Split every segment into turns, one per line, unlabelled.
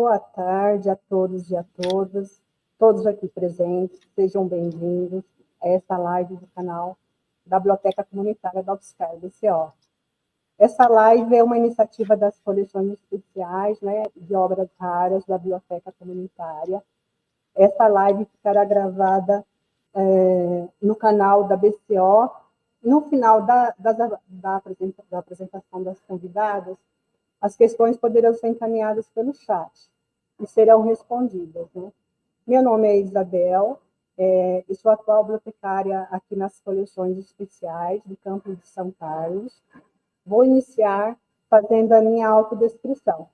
Boa tarde a todos e a todas, todos aqui presentes, sejam bem-vindos a essa live do canal da Biblioteca Comunitária da UFSCar, BCO. Essa live é uma iniciativa das coleções especiais, né, de obras raras da Biblioteca Comunitária. Essa live ficará gravada no canal da BCO. No final da apresentação das convidadas, as questões poderão ser encaminhadas pelo chat e serão respondidas, né? Meu nome é Isabel, eu sou atual bibliotecária aqui nas coleções especiais do campus de São Carlos. Vou iniciar fazendo a minha autodescrição.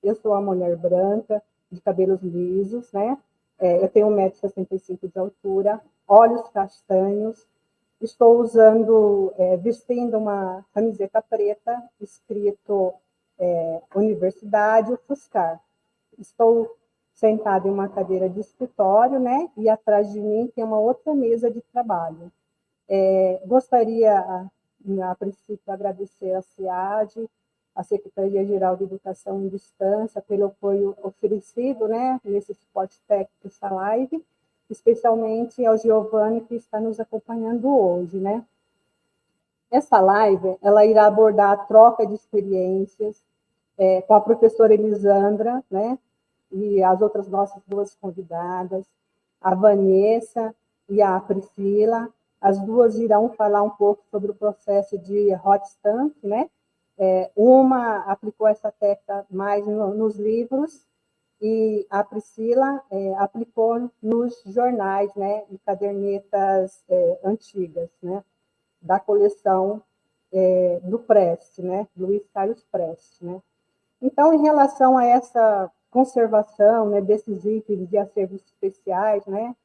Eu sou uma mulher branca, de cabelos lisos, né? Eu tenho 1,65 m de altura, olhos castanhos, estou vestindo uma camiseta preta, escrito Universidade UFSCar. Estou sentada em uma cadeira de escritório, né? E atrás de mim tem uma outra mesa de trabalho. Gostaria, a princípio, agradecer a SEAD, a Secretaria-Geral de Educação em Distância, pelo apoio oferecido, né, nesse suporte técnico dessa live, especialmente ao Giovanni, que está nos acompanhando hoje, né? Essa live, ela irá abordar a troca de experiências com a professora Elisandra, né, e as outras nossas duas convidadas, a Vanessa e a Priscila. As duas irão falar um pouco sobre o processo de hot stamp, né? Uma aplicou essa técnica mais nos livros e a Priscila aplicou nos jornais, né, e cadernetas antigas, né, da coleção do Preste, né, Luiz Carlos Preste, né. Então, em relação a essa conservação, né, desses itens de acervos especiais, né,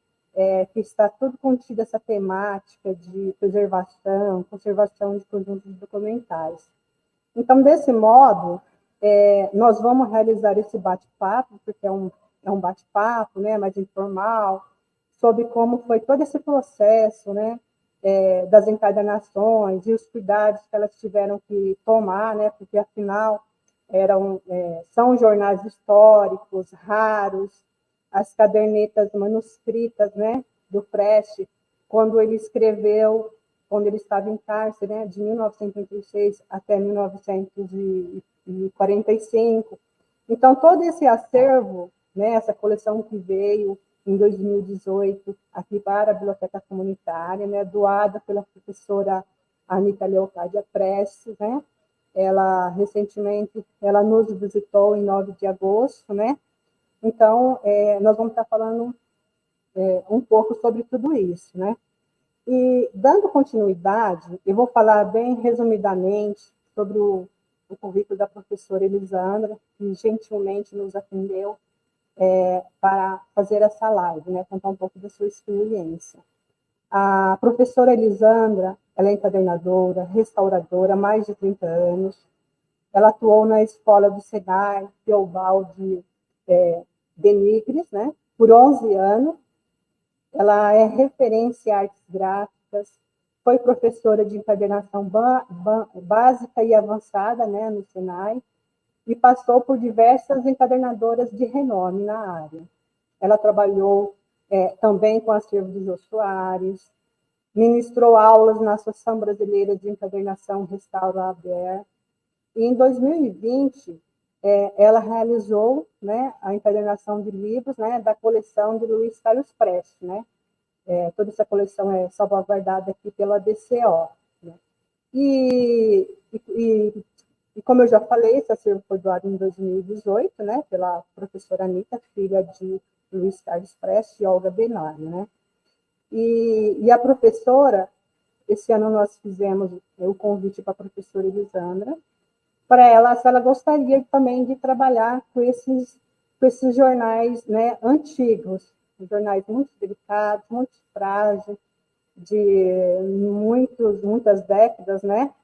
que está tudo contido essa temática de preservação, conservação de conjuntos documentais. Então, desse modo, nós vamos realizar esse bate-papo, porque é um bate-papo, né, mais informal, sobre como foi todo esse processo, né, das encadernações e os cuidados que elas tiveram que tomar, né, porque, afinal, são jornais históricos, raros, as cadernetas manuscritas, né, do Preste, quando ele escreveu, quando ele estava em cárcere, né, de 1936 até 1945. Então, todo esse acervo, né, essa coleção que veio em 2018 aqui para a Biblioteca Comunitária, né, doada pela professora Anita Leocádia Prestes, né, recentemente, ela nos visitou em 9 de agosto, né? Então, nós vamos estar falando um pouco sobre tudo isso, né? E, dando continuidade, eu vou falar bem resumidamente sobre o currículo da professora Elisandra, que gentilmente nos atendeu para fazer essa live, né? Contar um pouco da sua experiência. A professora Elisandra, ela é encadernadora, restauradora há mais de 30 anos. Ela atuou na escola do Senai, Teobaldi Denigres, né, por 11 anos. Ela é referência em artes gráficas, foi professora de encadernação básica e avançada, né, no Senai, e passou por diversas encadernadoras de renome na área. Ela trabalhou também com acervo de Jô Soares, ministrou aulas na Associação Brasileira de Encadernação Restauro Aber. E em 2020, ela realizou, né, a encadernação de livros, né, da coleção de Luiz Carlos Prestes, né? Toda essa coleção é salvaguardada aqui pela BCO. Né? E como eu já falei, esse acervo foi doado em 2018, né, pela professora Anita, filha de Luiz Carlos Prestes e Olga Benário, né? E a professora, esse ano nós fizemos o convite para a professora Elisandra, para ela, se ela gostaria também de trabalhar com esses jornais, né, antigos, jornais muito delicados, muito frágeis, de muitas décadas, né?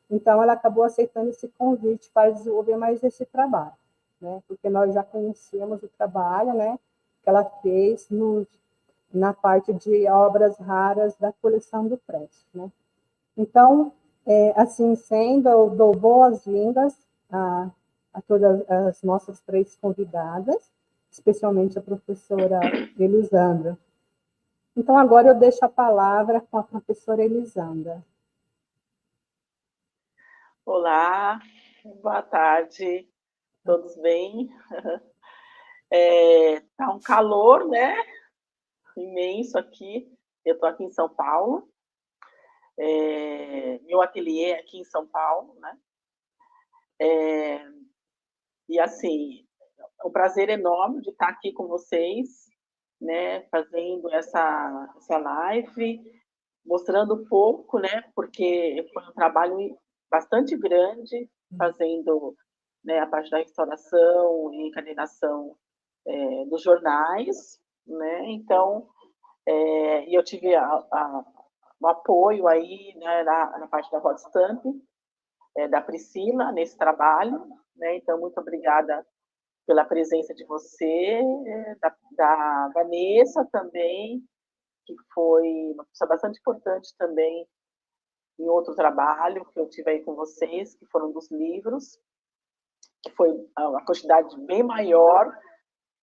Então, ela acabou aceitando esse convite para desenvolver mais esse trabalho, né? Porque nós já conhecemos o trabalho, né, que ela fez na parte de obras raras da coleção do Prestes, né? Então, assim sendo, eu dou boas-vindas à a todas as nossas 3 convidadas, especialmente a professora Elisandra. Então, agora eu deixo a palavra com a professora Elisandra.
Olá, boa tarde, todos bem? Tá um calor, né? Imenso aqui. Eu estou aqui em São Paulo. Meu ateliê é aqui em São Paulo, né? E assim, é um prazer enorme de estar aqui com vocês, né? Fazendo essa live, mostrando um pouco, né? Porque foi um trabalho bastante grande, fazendo, né, a parte da restauração e encadernação dos jornais, né? Então, e eu tive o apoio aí, né, na parte da Hotstamp, da Priscila nesse trabalho, né? Então, muito obrigada pela presença de você, da Vanessa também, que foi uma pessoa bastante importante também em outro trabalho que eu tive aí com vocês, que foram dos livros, que foi uma quantidade bem maior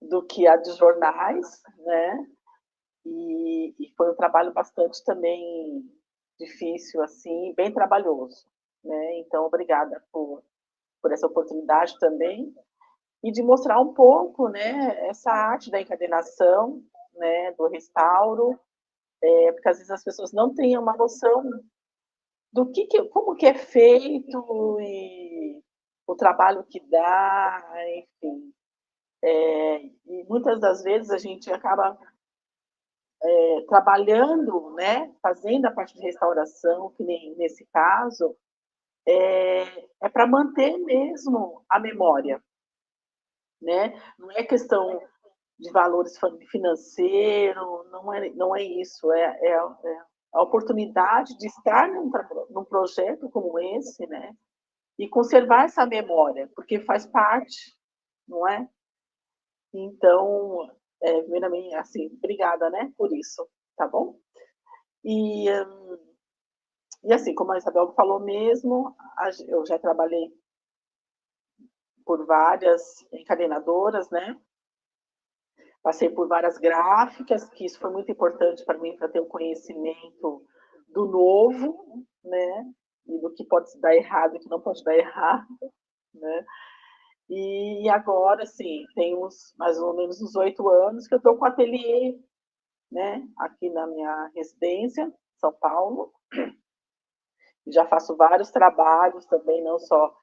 do que a de jornais, né? E foi um trabalho bastante também difícil, assim, bem trabalhoso, né? Então, obrigada por essa oportunidade também, e de mostrar um pouco, né, essa arte da encadernação, né, do restauro, porque às vezes as pessoas não têm uma noção do como que é feito e o trabalho que dá, enfim. E muitas das vezes a gente acaba trabalhando, né, fazendo a parte de restauração, que nem nesse caso, para manter mesmo a memória, né? Não é questão de valores financeiros, não é isso, é a oportunidade de estar num projeto como esse, né? E conservar essa memória, porque faz parte, não é? Então, primeiramente, assim, obrigada, né, por isso, tá bom? E assim, como a Isabel falou mesmo, eu já trabalhei por várias encadenadoras, né? Passei por várias gráficas, que isso foi muito importante para mim, para ter um conhecimento do novo, né? E do que pode dar errado e que não pode dar errado, né? E agora, sim, tem mais ou menos uns 8 anos que eu estou com ateliê, né? Aqui na minha residência, São Paulo. Já faço vários trabalhos também, não só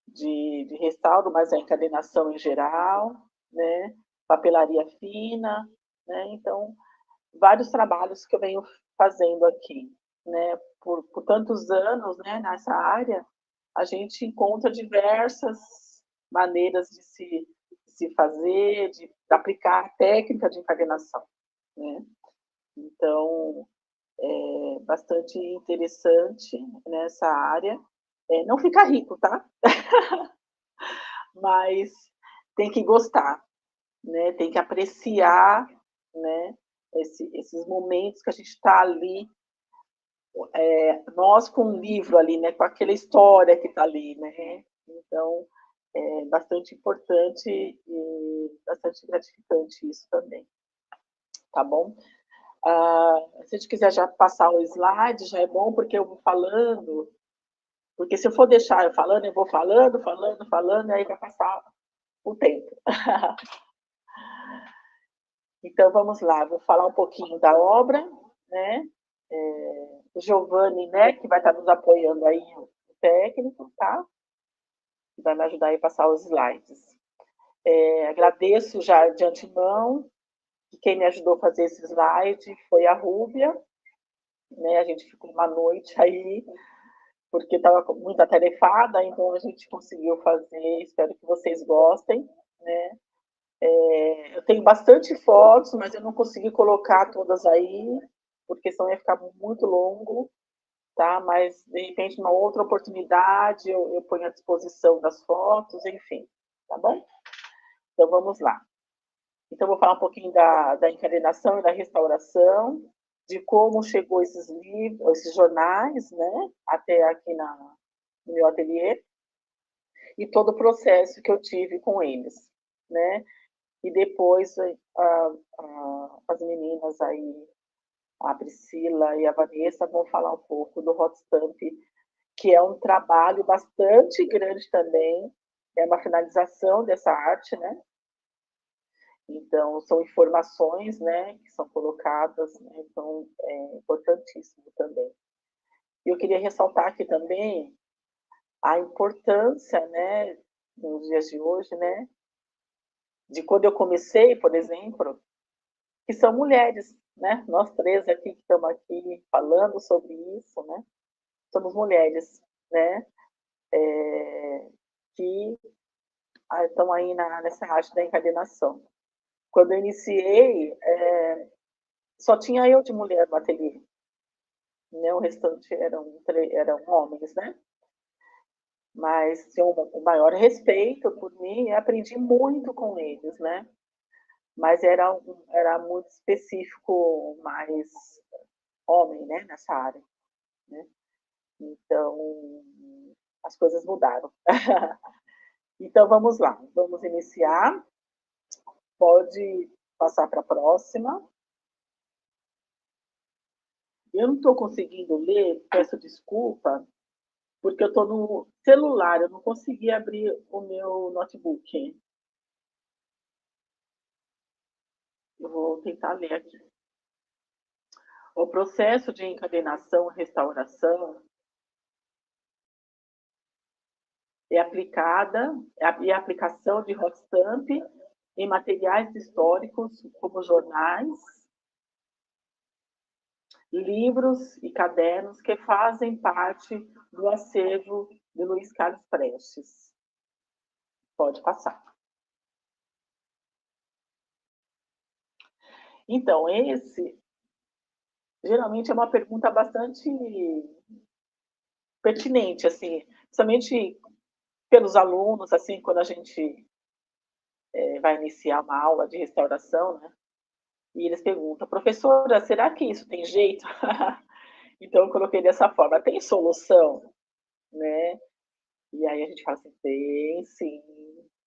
de restauro, mas a encadernação em geral, né? Papelaria fina, né? Então, vários trabalhos que eu venho fazendo aqui, né? Por tantos anos, né? Nessa área, a gente encontra diversas maneiras de se fazer, de aplicar a técnica de encadernação, né? Então, é bastante interessante nessa área. Não fica rico, tá? Mas tem que gostar, né? Tem que apreciar, né? Esses momentos que a gente está ali, nós com o livro ali, né? Com aquela história que está ali, né? Então, é bastante importante e bastante gratificante isso também, tá bom? Se a gente quiser já passar o slide, já é bom, porque eu vou falando, porque se eu for deixar eu vou falando, e aí vai passar o tempo. Então, vamos lá, vou falar um pouquinho da obra, né? O Giovanni, né, que vai estar nos apoiando aí, o técnico, tá? Que vai me ajudar aí a passar os slides. Agradeço já de antemão, que quem me ajudou a fazer esse slide foi a Rúbia, né? A gente ficou uma noite aí, porque estava muito atarefada, então a gente conseguiu fazer, espero que vocês gostem, né? Eu tenho bastante fotos, mas eu não consegui colocar todas aí, porque senão ia ficar muito longo, tá? Mas, de repente, numa outra oportunidade, eu ponho à disposição das fotos, enfim, tá bom? Então, vamos lá. Então, vou falar um pouquinho da encadernação e da restauração, de como chegou esses livros, esses jornais, né, até aqui no meu ateliê. e todo o processo que eu tive com eles, né? E depois as meninas aí, a Priscila e a Vanessa, vão falar um pouco do Hot Stamp, que é um trabalho bastante grande também, é uma finalização dessa arte, né? Então, são informações, né, que são colocadas, né? Então, é importantíssimo também. E eu queria ressaltar aqui também a importância, né, nos dias de hoje, né, de quando eu comecei, por exemplo, que são mulheres, né? Nós três aqui que estamos aqui falando sobre isso, né? Somos mulheres, né? Que estão aí nessa arte da encadenação. Quando eu iniciei, só tinha eu de mulher no ateliê, né? O restante eram homens, né? Mas tinha um maior respeito por mim e aprendi muito com eles, né? Mas era muito específico, mais homem, né? Nessa área, né? Então, as coisas mudaram. Então, vamos lá, vamos iniciar. Pode passar para a próxima. Eu não estou conseguindo ler, peço desculpa, porque eu estou no celular, eu não consegui abrir o meu notebook. Eu vou tentar ler aqui. O processo de encadenação e restauração é a aplicação de hot stamp em materiais históricos como jornais, livros e cadernos que fazem parte do acervo de Luiz Carlos Prestes. Pode passar. Então, esse geralmente é uma pergunta bastante pertinente, assim, principalmente pelos alunos, assim, quando a gente vai iniciar uma aula de restauração, né? E eles perguntam, professora, será que isso tem jeito? Então, eu coloquei dessa forma, tem solução? Né? E aí a gente fala assim, tem sim.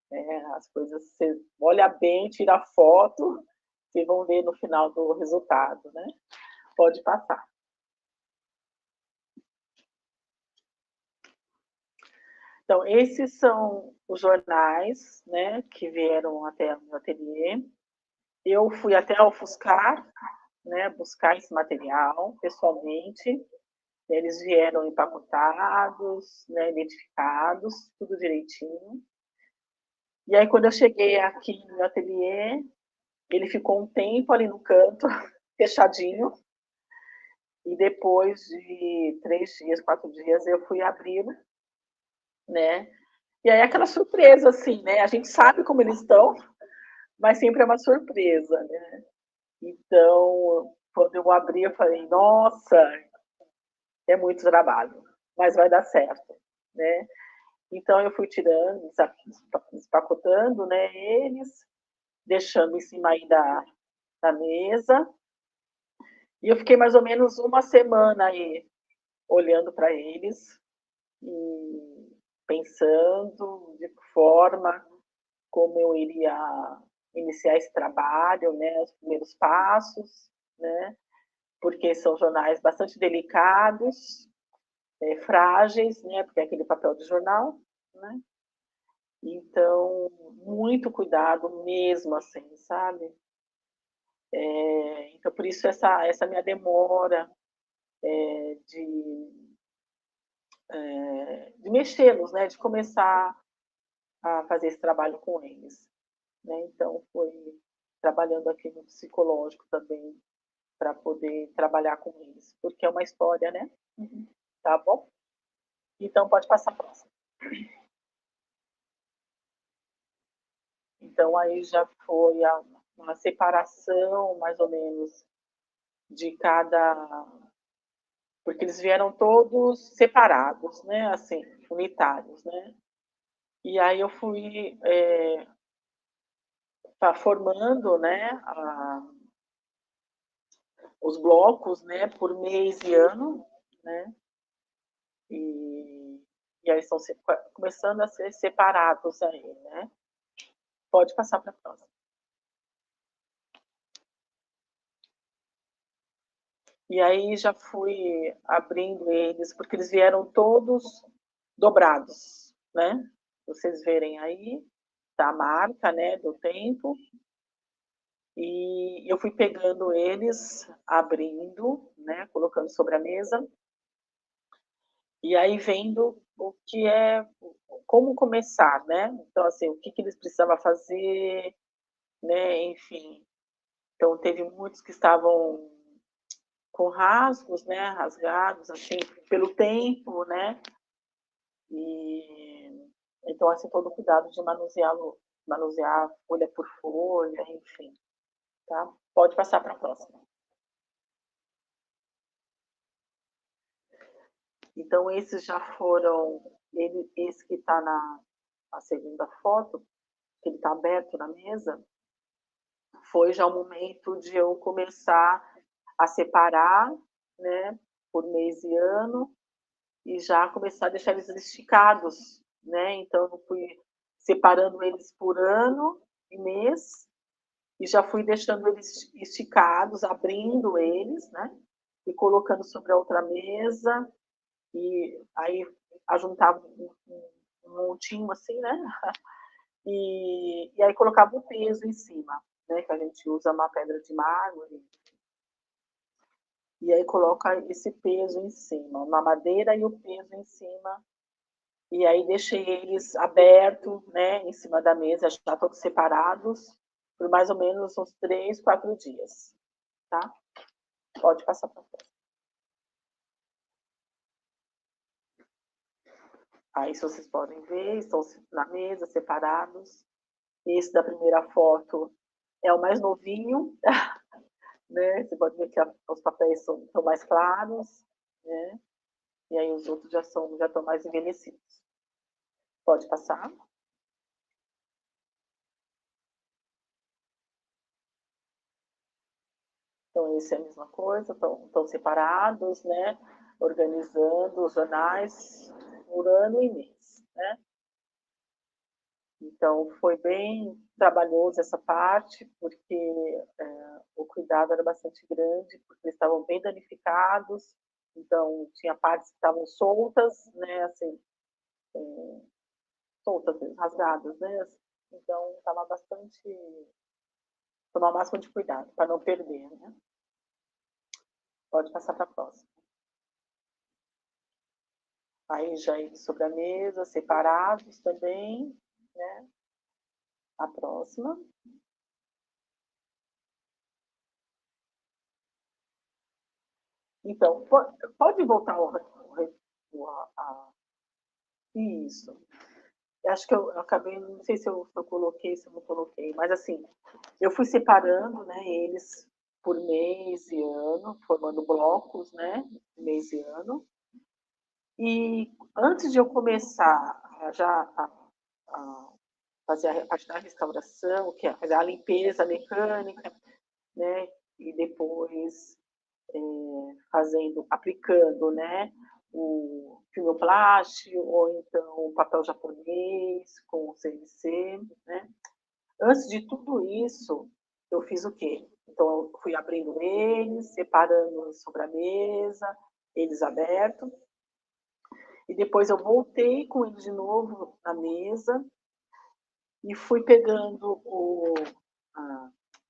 Né? As coisas, você olha bem, tira foto, e vão ver no final do resultado. Né? Pode passar. Então, esses são os jornais, né, que vieram até o meu ateliê. Eu fui até a UFSCar, né, buscar esse material pessoalmente. Eles vieram empacotados, né, identificados, tudo direitinho. E aí, quando eu cheguei aqui no ateliê, ele ficou um tempo ali no canto, fechadinho. E depois de 3 dias, 4 dias, eu fui abrir, né? E aí, aquela surpresa, assim, né? A gente sabe como eles estão, mas sempre é uma surpresa, né? Então, quando eu abri, eu falei, nossa, é muito trabalho, mas vai dar certo, né? Então, eu fui tirando, empacotando, né, eles, deixando em cima aí da mesa, e eu fiquei mais ou menos uma semana aí, olhando para eles, e pensando de que forma, como eu iria iniciar esse trabalho, né, os primeiros passos, né, porque são jornais bastante delicados, frágeis, né, porque é aquele papel de jornal, né, então, muito cuidado mesmo, assim, sabe? Então, por isso essa minha demora de, de mexê-los, né, de começar a fazer esse trabalho com eles. Né? Então, foi trabalhando aqui no psicológico também, para poder trabalhar com eles, porque é uma história, né? Uhum. Tá bom? Então, pode passar a próxima. Então, aí já foi uma separação, mais ou menos, de cada... Porque eles vieram todos separados, né? Assim, unitários, né? E aí eu fui formando, né? Os blocos, né? Por mês e ano, né? E E aí estão começando a ser separados aí, né? Pode passar para a próxima. E aí já fui abrindo eles, porque eles vieram todos dobrados, né? Vocês verem aí, tá a marca, né, do tempo. E eu fui pegando eles, abrindo, né, colocando sobre a mesa. E aí vendo o que é, como começar, né? Então, assim, o que eles precisavam fazer, né? Enfim. Então, teve muitos que estavam com rasgos, né? Rasgados, assim, pelo tempo, né? E então, assim, todo o cuidado de manusear folha por folha, enfim. Tá? Pode passar para a próxima. Então, esses já foram, esse que está na segunda foto, que ele está aberto na mesa, foi já o momento de eu começar a separar, né, por mês e ano, e já começar a deixar eles esticados, né? Então, eu fui separando eles por ano e mês, e já fui deixando eles esticados, abrindo eles, né? E colocando sobre a outra mesa, e aí ajuntava um montinho assim, né? E aí colocava o peso em cima, né? Que a gente usa uma pedra de mármore. E aí coloca esse peso em cima, uma madeira e o peso em cima. E aí deixei eles abertos, né? Em cima da mesa, já todos separados, por mais ou menos uns 3, 4 dias, tá? Pode passar para frente. Aí, se vocês podem ver, estão na mesa, separados. Esse da primeira foto é o mais novinho, né? Você pode ver que os papéis estão mais claros, né? E aí os outros já estão mais envelhecidos. Pode passar. Então, esse é a mesma coisa, estão separados, né? Organizando os jornais por ano e mês, né? Então, foi bem trabalhoso essa parte, porque o cuidado era bastante grande, porque eles estavam bem danificados, então tinha partes que estavam soltas, né, assim, soltas, rasgadas, né, então estava bastante, tomar o máximo de cuidado para não perder, né. Pode passar para a próxima. Aí já eles sobre a mesa, separados também, né, a próxima. Então, pode voltar isso. Eu acho que eu acabei, não sei se eu coloquei, se eu não coloquei, mas assim, eu fui separando, né, eles por mês e ano, formando blocos, né, mês e ano. E antes de eu começar a fazer a parte da restauração, que é fazer a limpeza mecânica, né, e depois aplicando, né, o filmoplast ou então o papel japonês com CNC, né. Antes de tudo isso, eu fiz o quê? Então eu fui abrindo eles, separando sobre a mesa, eles abertos, e depois eu voltei com eles de novo na mesa e fui pegando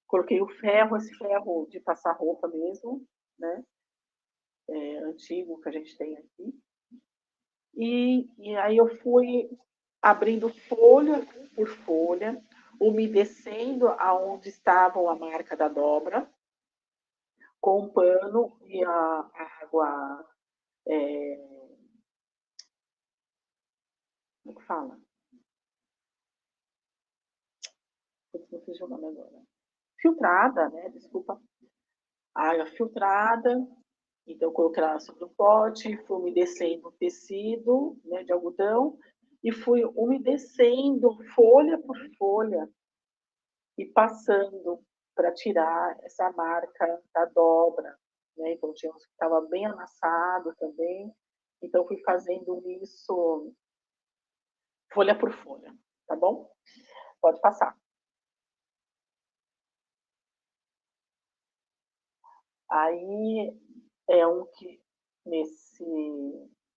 coloquei o ferro, esse ferro de passar roupa mesmo, né? Antigo que a gente tem aqui. E aí eu fui abrindo folha por folha, umedecendo aonde estavam a marca da dobra, com um pano e a água. Como que fala? Não fiz o nome agora. Filtrada, né? Desculpa. Água filtrada. Então, eu coloquei ela sobre o pote, fui umedecendo o tecido, né, de algodão e fui umedecendo folha por folha e passando para tirar essa marca da dobra, né? Então tinha uns que estava bem amassado também. Então fui fazendo isso folha por folha, tá bom? Pode passar. Aí é um que, nesse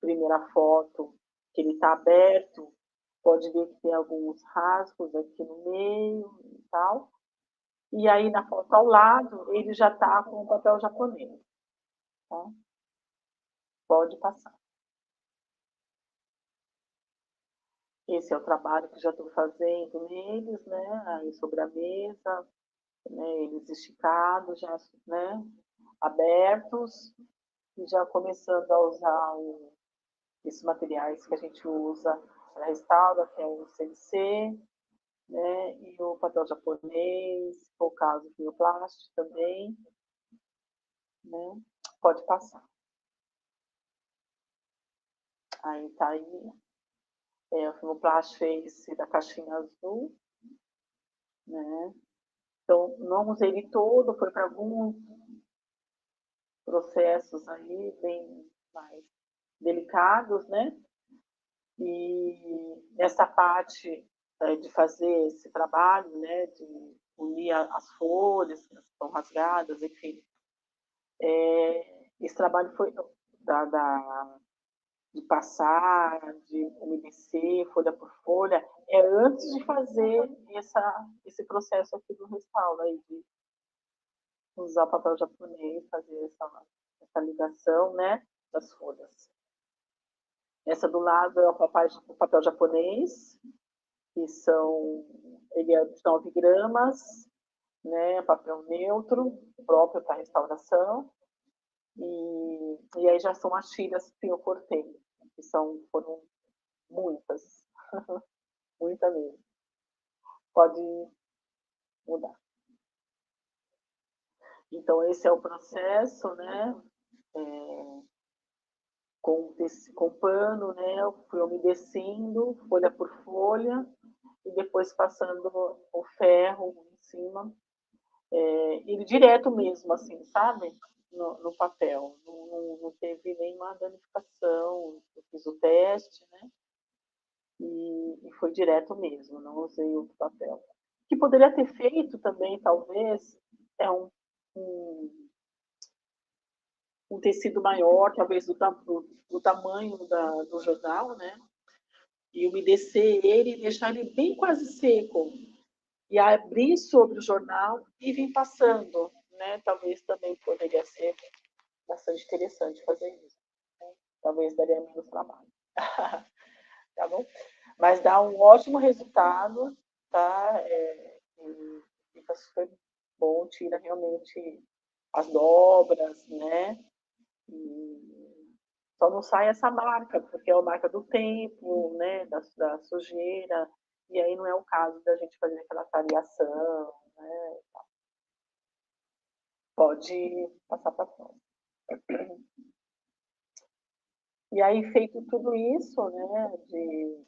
primeira foto, que ele está aberto, pode ver que tem alguns rasgos aqui no meio e tal. E aí, na foto ao lado, ele já está com o papel japonês. Tá? Pode passar. Esse é o trabalho que já estou fazendo neles, né? Aí sobre a mesa, né? Eles esticados, já, né? Abertos, e já começando a usar esses materiais que a gente usa para restaura, que é o CNC, né? E o papel japonês, se for o caso, o plástico também, né? Pode passar. Aí tá aí. O filmoplast fez da caixinha azul, né? Então, não usei ele todo, foi para alguns processos aí bem mais delicados, né? E nessa parte de fazer esse trabalho, né, de unir as folhas que estão rasgadas, enfim, esse trabalho foi de passar, de umedecer folha por folha, antes de fazer esse processo aqui do restauro, aí, de usar papel japonês, fazer essa ligação, né, das folhas. Essa do lado é o papel japonês, que ele é de 9 gramas, né, papel neutro, próprio para restauração, e aí já são as tiras que eu cortei, que foram muitas, muita mesmo. Pode mudar. Então, esse é o processo, né, com pano, né, eu fui umedecendo, folha por folha, e depois passando o ferro em cima, ele direto mesmo, assim, sabe? No papel. Não teve nenhuma danificação. Eu fiz o teste, né? E foi direto mesmo, não usei outro papel. O que poderia ter feito também, talvez, é um tecido maior, talvez do tamanho do jornal, né? E umedecer ele e deixar ele bem quase seco. E abrir sobre o jornal e vir passando, né? Talvez também poderia ser bastante interessante fazer isso. Né? Talvez daria menos trabalho. Tá bom? Mas dá um ótimo resultado, tá? Fica super bom, tira realmente as dobras, né? E só não sai essa marca, porque é a marca do tempo, né? Da sujeira, e aí não é o caso da gente fazer aquela variação, né? Pode passar para fora. E aí, feito tudo isso, né, de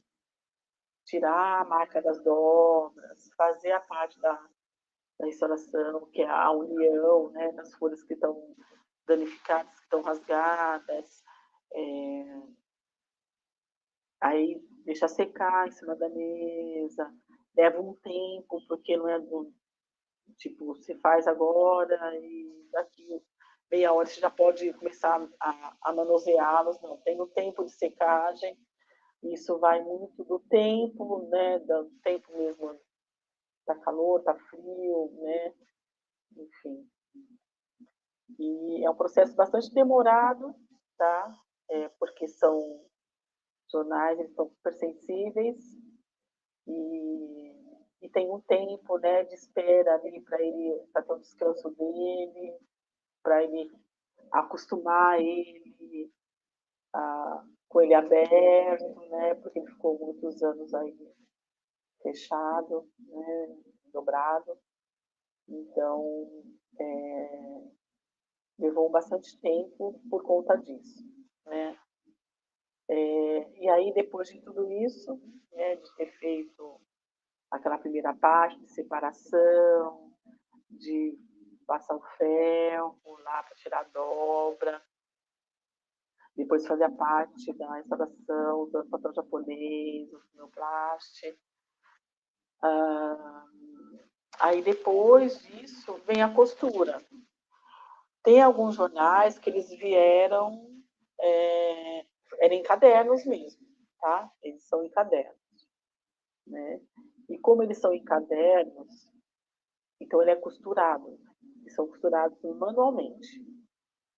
tirar a marca das dobras, fazer a parte da restauração, que é a união, né, das folhas que estão danificadas, que estão rasgadas, aí deixa secar em cima da mesa, leva um tempo, porque não é tipo, se faz agora e daqui meia hora você já pode começar a manuseá-los, não, tem o tempo de secagem, isso vai muito do tempo, né, do tempo mesmo, tá calor, tá frio, né, enfim. E é um processo bastante demorado, tá, porque são jornais, eles são super sensíveis e tem um tempo, né, de espera ali para ter o descanso dele, para ele acostumar ele com ele aberto, né? Porque ele ficou muitos anos aí fechado, né? Dobrado. Então, levou bastante tempo por conta disso, né? E aí, depois de tudo isso, né, de ter feito aquela primeira parte de separação, de passar o ferro lá para tirar a dobra, Depois fazia parte da restauração, do papel japonês, do cineplast. Aí depois disso vem a costura. Tem alguns jornais que eles vieram, eram em cadernos mesmo, tá? Eles são em cadernos, né? E como eles são em cadernos, então ele é costurado. Eles são costurados manualmente,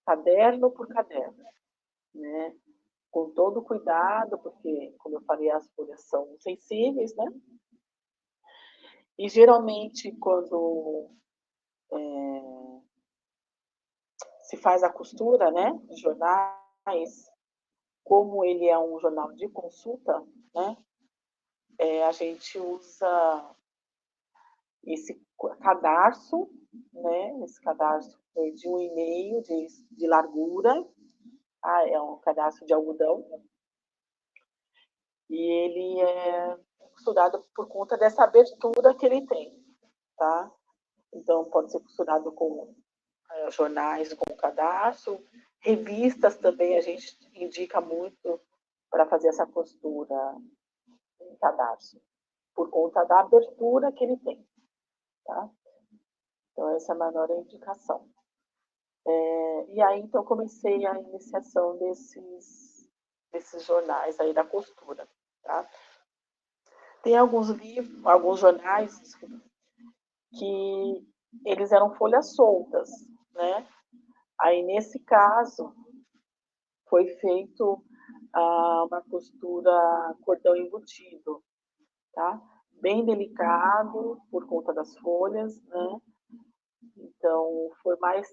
caderno por caderno, né? Com todo cuidado, porque, como eu falei, as folhas são sensíveis, né? E geralmente, quando se faz a costura, né, de jornais, como ele é um jornal de consulta, né, a gente usa esse cadarço, né, esse cadarço de 1,5 de largura, é um cadarço de algodão, e ele é costurado por conta dessa abertura que ele tem, tá? Então, pode ser costurado com jornais com cadastro, revistas também a gente indica muito para fazer essa costura em cadastro, por conta da abertura que ele tem, tá? Então, essa é a maior indicação. E aí, então, comecei a iniciação desses jornais aí da costura, tá? Tem alguns livros, alguns jornais, desculpa, que eles eram folhas soltas, né? Aí, nesse caso, foi feito uma costura cordão embutido, tá? Bem delicado por conta das folhas, né? Então, foi mais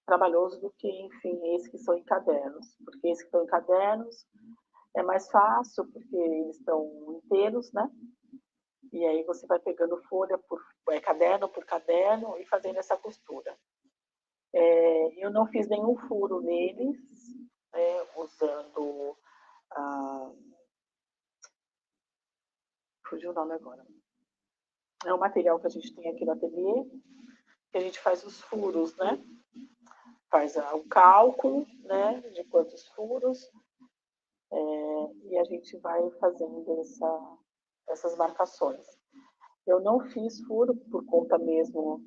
trabalhoso do que, enfim, esses que são em cadernos. Porque esses que estão em cadernos é mais fácil, porque eles estão inteiros, né? E aí você vai pegando folha caderno por caderno e fazendo essa costura. Eu não fiz nenhum furo neles, né, usando fugiu o nome agora. É um material que a gente tem aqui no ateliê, que a gente faz os furos, né? Faz o cálculo, né, de quantos furos, e a gente vai fazendo essas marcações. Eu não fiz furo por conta mesmo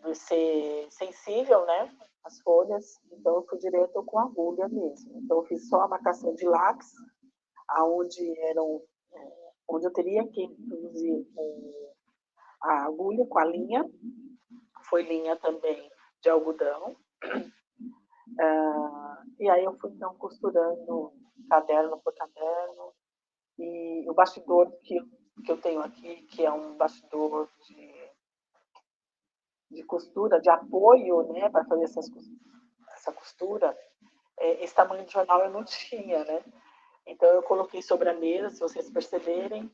de ser sensível, né, as folhas, então eu fui direto com agulha mesmo. Então eu fiz só a marcação de lápis, onde eu teria que introduzir a agulha com a linha, foi linha também de algodão, e aí eu fui então costurando caderno por caderno, e o bastidor que eu tenho aqui, que é um bastidor de costura, de apoio, né, para fazer essa costura, esse tamanho de jornal eu não tinha, né? Então eu coloquei sobre a mesa, se vocês perceberem,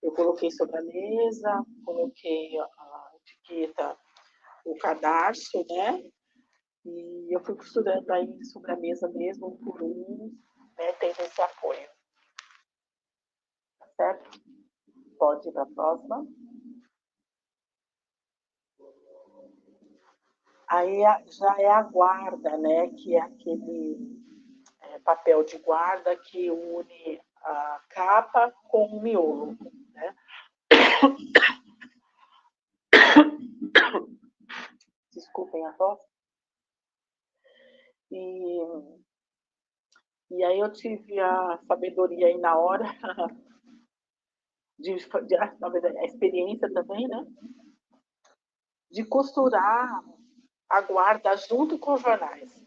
eu coloquei sobre a mesa, coloquei a etiqueta, o cadarço, né? E eu fui costurando aí sobre a mesa mesmo, um por um, né, tendo esse apoio. Tá certo? Pode ir para a próxima. Aí já é a guarda, né, que é aquele papel de guarda que une a capa com o miolo, né? Desculpem a voz. E aí eu tive a sabedoria aí na hora, na verdade, a experiência também, né? De costurar a guarda junto com os jornais.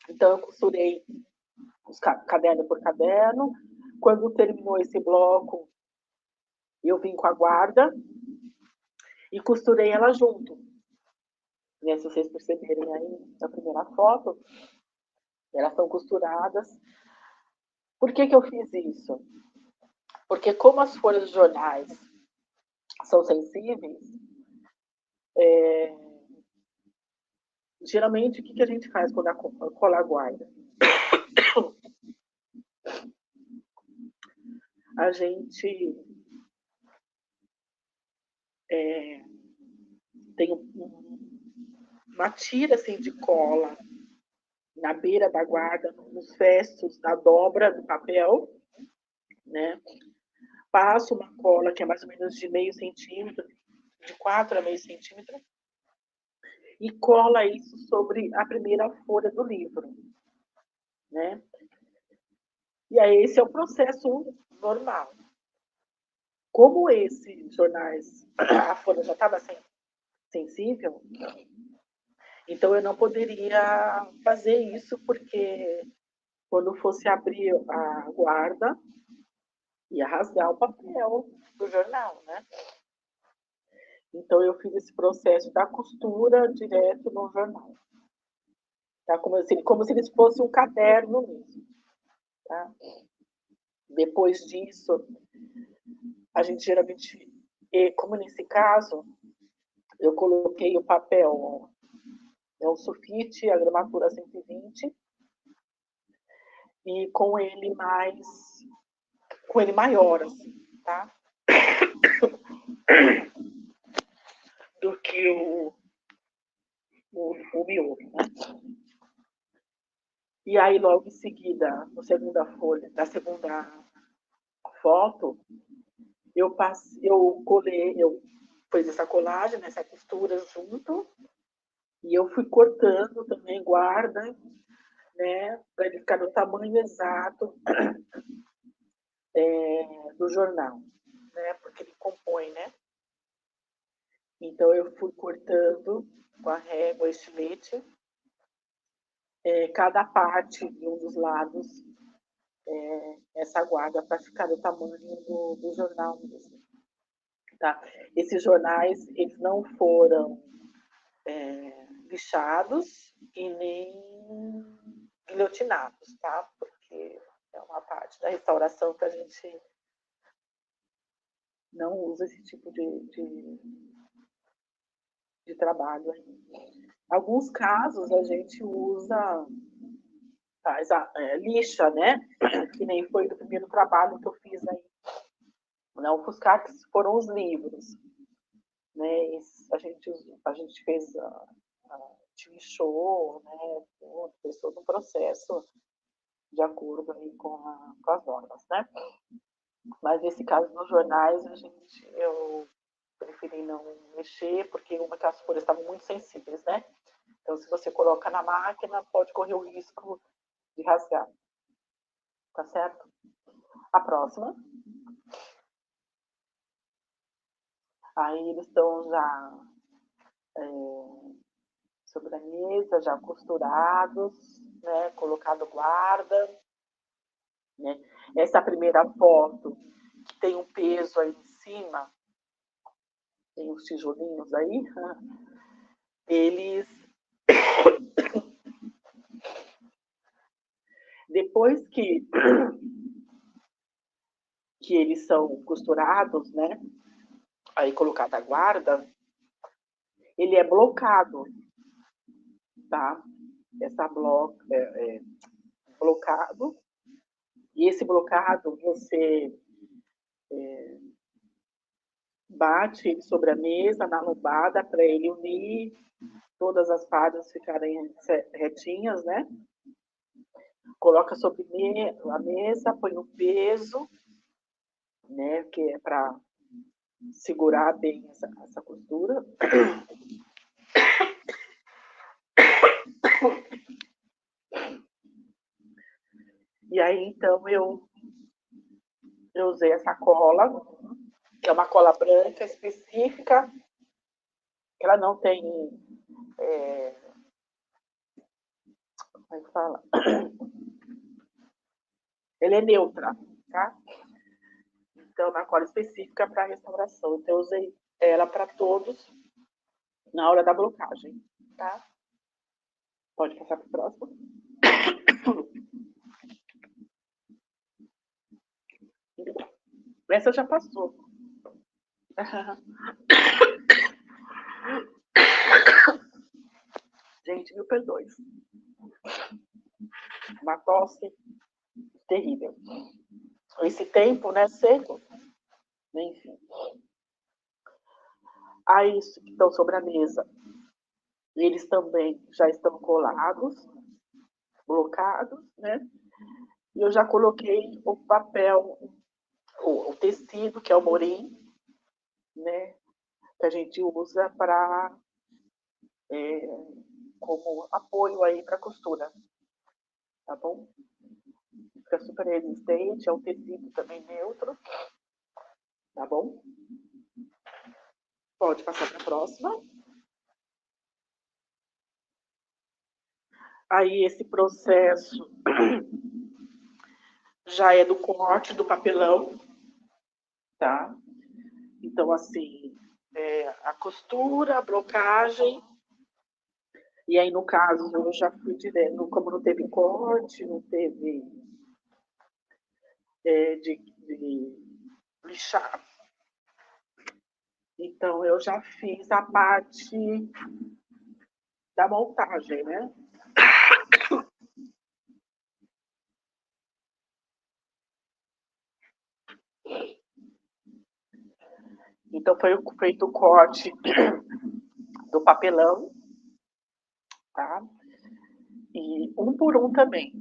Então, eu costurei caderno por caderno. Quando terminou esse bloco, eu vim com a guarda e costurei ela junto. E aí, se vocês perceberem aí na primeira foto, elas são costuradas. Por que eu fiz isso? Porque como as folhas de jornais são sensíveis, geralmente o que a gente faz quando cola a guarda? A gente tem uma tira assim de cola, na beira da guarda, nos festos da dobra do papel, né? Passo uma cola que é mais ou menos de meio centímetro, de 4 a meio centímetro, e cola isso sobre a primeira folha do livro, né? E aí esse é o processo normal. Como esses jornais, a folha já estava sensível, então eu não poderia fazer isso, porque quando fosse abrir a guarda, ia rasgar o papel do jornal, né? Então eu fiz esse processo da costura direto no jornal. Tá? Como se eles fossem um caderno mesmo. Tá? Depois disso, a gente geralmente, como nesse caso, eu coloquei o papel, é um sulfite, a gramatura 120, e com ele maior, assim, tá? Do que o miolo, né? E aí, logo em seguida, na segunda folha, na segunda foto, eu fiz essa colagem, essa costura junto, e eu fui cortando também guarda, né, para ele ficar no tamanho exato do jornal, né, porque ele compõe, né. Então eu fui cortando com a régua, estilete, cada parte de um dos lados, essa guarda para ficar do tamanho do jornal mesmo. Tá? Esses jornais, eles não foram lixados e nem guilhotinados, tá? Porque é uma parte da restauração que a gente não usa esse tipo de trabalho. Alguns casos a gente usa, lixa, né? Que nem foi do primeiro trabalho que eu fiz aí. Na UFSCar, que foram os livros. Né? A gente fez lixou, né? Fez todo um processo de acordo aí com as normas, né? Mas nesse caso dos jornais, eu preferi não mexer, porque uma que as folhas estavam muito sensíveis, né? Então, se você coloca na máquina, pode correr o risco de rasgar. Tá certo? A próxima. Aí eles estão já sobre a mesa, já costurados, né? Colocado guarda. Né? Essa primeira foto, que tem um peso aí em cima, tem os tijolinhos aí, eles, depois que eles são costurados, né, aí colocada a guarda, ele é blocado, tá? Blocado, e esse blocado você bate sobre a mesa, na lombada, para ele unir todas as páginas ficarem retinhas, né? Coloca sobre a mesa, põe o peso, né? Que é para segurar bem essa costura. E aí, então, eu usei essa cola, que é uma cola branca específica, que ela não tem... como é que fala? Ela é neutra, tá? Então, é uma cola específica para restauração. Então, eu usei ela para todos na hora da blocagem, tá? Pode passar para o próximo. Essa já passou. Gente, mil perdões. Uma tosse terrível. Esse tempo, né, seco. Enfim. Aí, estão sobre a mesa. Eles também já estão colados. blocados, né? E eu já coloquei o papel, o tecido, que é o morim, né? Que a gente usa para como apoio aí para costura, tá bom? Fica super resistente, é um tecido também neutro, tá bom? Pode passar para a próxima. Aí esse processo já é do corte do papelão, tá? Então, assim, a costura, a blocagem, e aí, no caso, eu já fui direto, como não teve corte, não teve de lixar, então eu já fiz a parte da montagem, né? Então, foi feito o corte do papelão, tá? E um por um também,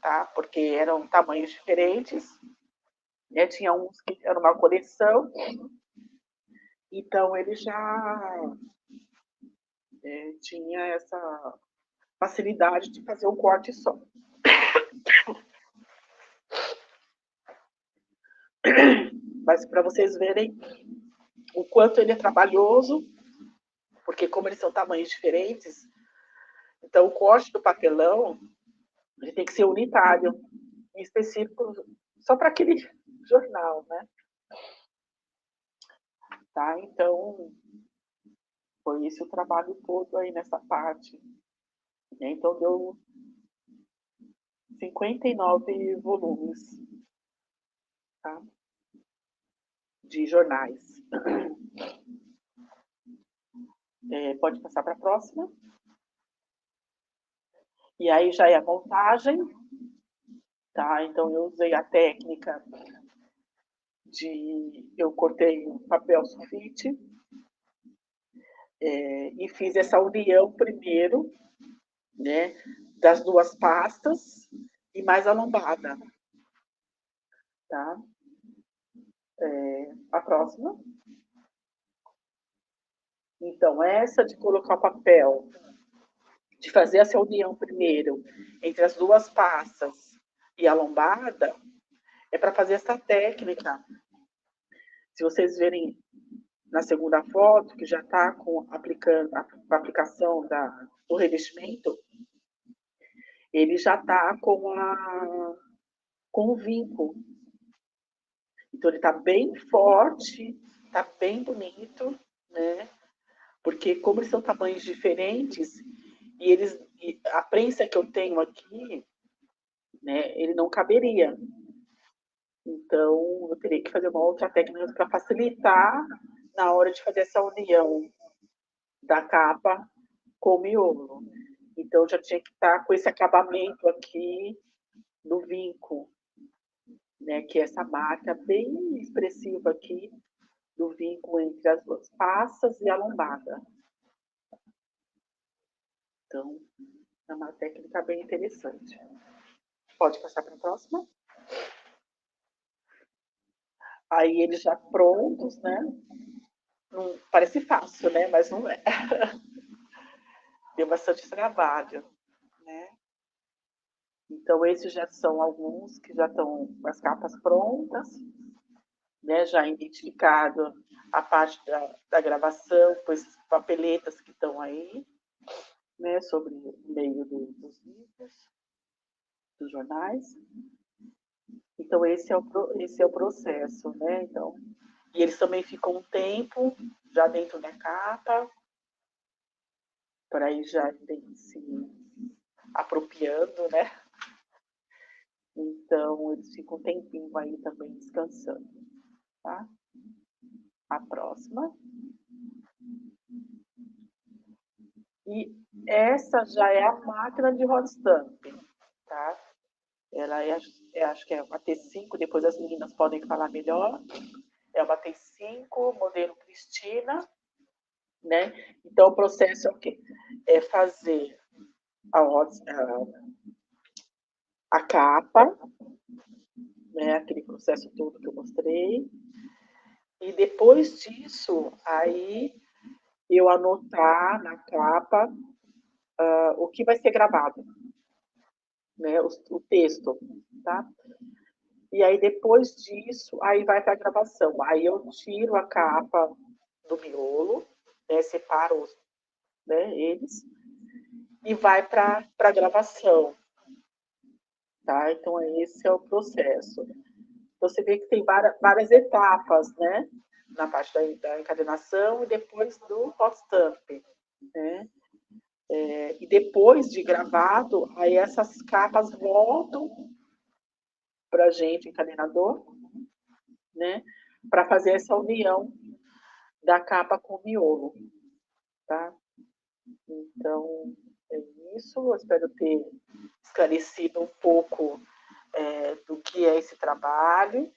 tá? Porque eram tamanhos diferentes, né? Tinha uns que era uma coleção, então ele já tinha essa facilidade de fazer um corte só. Mas para vocês verem o quanto ele é trabalhoso, porque como eles são tamanhos diferentes, então o corte do papelão ele tem que ser unitário, específico só para aquele jornal, né? Tá? Então, foi esse o trabalho todo aí nessa parte. Então, deu 59 volumes, tá? De jornais. Pode passar para a próxima. E aí já é a montagem, tá? Então, eu usei a técnica eu cortei um papel sulfite e fiz essa união primeiro, né, das duas pastas e mais a lombada, tá? A próxima. Então, essa de colocar o papel, de fazer essa união primeiro entre as duas pastas e a lombada, é para fazer essa técnica. Se vocês verem na segunda foto, que já está com a aplicação do revestimento, ele já está com o vinco. Então, ele está bem forte, está bem bonito, né? Porque como eles são tamanhos diferentes, e a prensa que eu tenho aqui, né, ele não caberia. Então, eu teria que fazer uma outra técnica para facilitar na hora de fazer essa união da capa com o miolo. Então, já tinha que estar com esse acabamento aqui do vinco, né, que é essa marca bem expressiva aqui do vinco entre as duas passas e a lombada. Então, é uma técnica bem interessante. Pode passar para a próxima. Aí eles já prontos, né? Não, parece fácil, né? Mas não é. Deu bastante trabalho, né? Então, esses já são alguns que já estão com as capas prontas, né? Já identificado a parte da gravação, com esses papeletas que estão aí, né? Sobre o meio dos livros, dos jornais. Então, esse é o processo, né? Então, e eles também ficam um tempo já dentro da capa, para ir já se apropriando, né? Então, eles ficam um tempinho aí também descansando, tá? A próxima. E essa já é a máquina de hot stamp, tá? Ela acho que é uma T5, depois as meninas podem falar melhor. É uma T5, modelo Cristina, né? Então, o processo é o quê? É fazer a capa, né, aquele processo todo que eu mostrei, e depois disso, aí eu anotar na capa o que vai ser gravado, né, o texto, tá? E aí depois disso, aí vai para a gravação. Aí eu tiro a capa do miolo, né, separo né, eles, e vai para a gravação, tá? Então esse é o processo. Você vê que tem várias etapas, né? Na parte da encadernação e depois do hot stamp, né? E depois de gravado, aí essas capas voltam para a gente, encadenador, né? Para fazer essa união da capa com o miolo, tá? Então, é isso. Eu espero ter esclarecido um pouco do que é esse trabalho.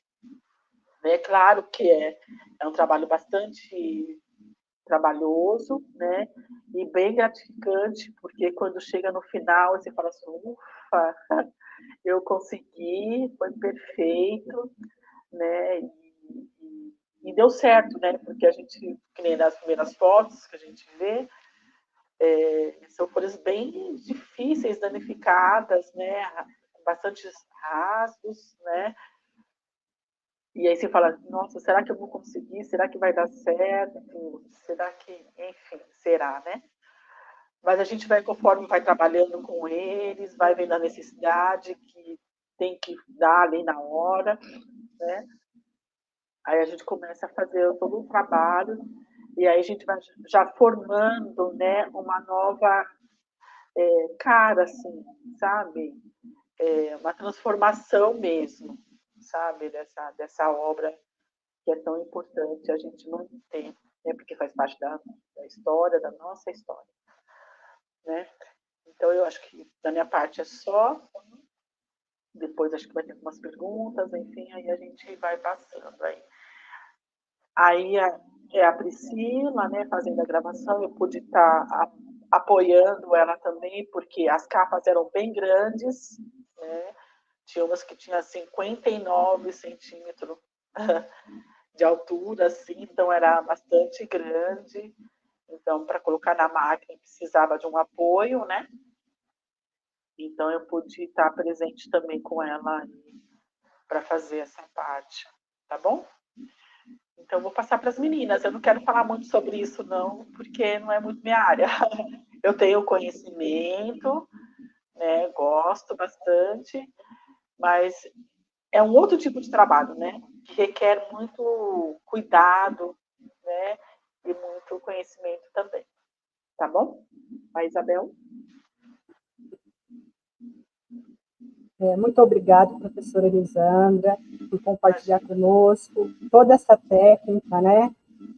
É claro que é um trabalho bastante trabalhoso, né? E bem gratificante, porque quando chega no final, você fala assim, ufa, eu consegui, foi perfeito, né? E deu certo, né? Porque a gente, que nem nas primeiras fotos que a gente vê, são folhas bem difíceis, danificadas, né? Bastantes rasgos, né? E aí você fala, nossa, será que eu vou conseguir? Será que vai dar certo? Será que, enfim, será, né? Mas a gente vai, conforme vai trabalhando com eles, vai vendo a necessidade que tem que dar ali na hora, né? Aí a gente começa a fazer todo um trabalho e aí a gente vai já formando, né, uma nova cara, assim, sabe? Uma transformação mesmo, sabe? Dessa obra que é tão importante a gente manter, né? Porque faz parte da história, da nossa história, né? Então, eu acho que da minha parte é só. Depois acho que vai ter algumas perguntas, enfim, aí a gente vai passando aí. Aí é a Priscila, né, fazendo a gravação, eu pude estar apoiando ela também, porque as capas eram bem grandes, né? Tinha umas que tinha 59 centímetros de altura, assim, então era bastante grande. Então, para colocar na máquina, precisava de um apoio, né? Então, eu pude estar presente também com ela para fazer essa parte, tá bom? Então, vou passar para as meninas. Eu não quero falar muito sobre isso, não, porque não é muito minha área. Eu tenho conhecimento, né? Gosto bastante, mas é um outro tipo de trabalho, né? Que requer muito cuidado, né? E muito conhecimento também. Tá bom? A Isabel?
Muito obrigada, professora Elisandra, por compartilhar
Imagina.
conosco toda essa técnica, né?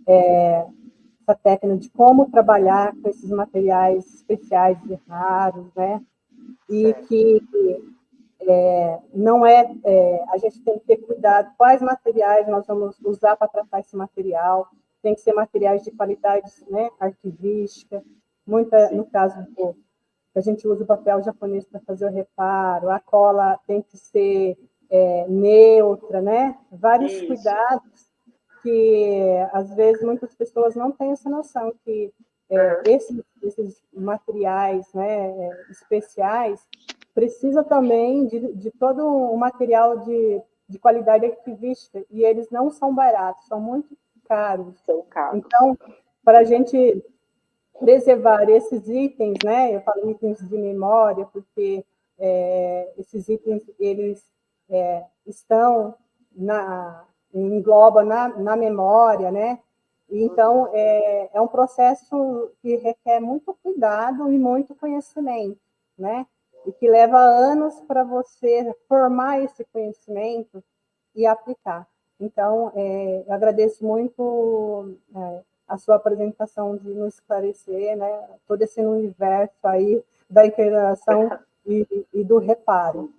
Essa técnica de como trabalhar com esses materiais especiais e raros, né? E
Certo.
que não a gente tem que ter cuidado quais materiais nós vamos usar para tratar esse material. Tem que ser materiais de qualidade, né, arquivística. No
Sim.
caso a gente usa o papel japonês para fazer o reparo, a cola tem que ser neutra, né? Vários
Isso.
cuidados que às vezes muitas pessoas não têm essa noção que
Uhum.
esses materiais, né, especiais precisa também de todo um material de qualidade arquivística e eles não são baratos, são muito caros.
São caros.
Então, para a gente preservar esses itens, né? Eu falo itens de memória porque esses itens eles estão engloba na memória, né? Então
Uhum.
é um processo que requer muito cuidado e muito conhecimento, né? E que leva anos para você formar esse conhecimento e aplicar. Então, eu agradeço muito a sua apresentação de nos esclarecer, né, todo esse universo aí da integração e do reparo.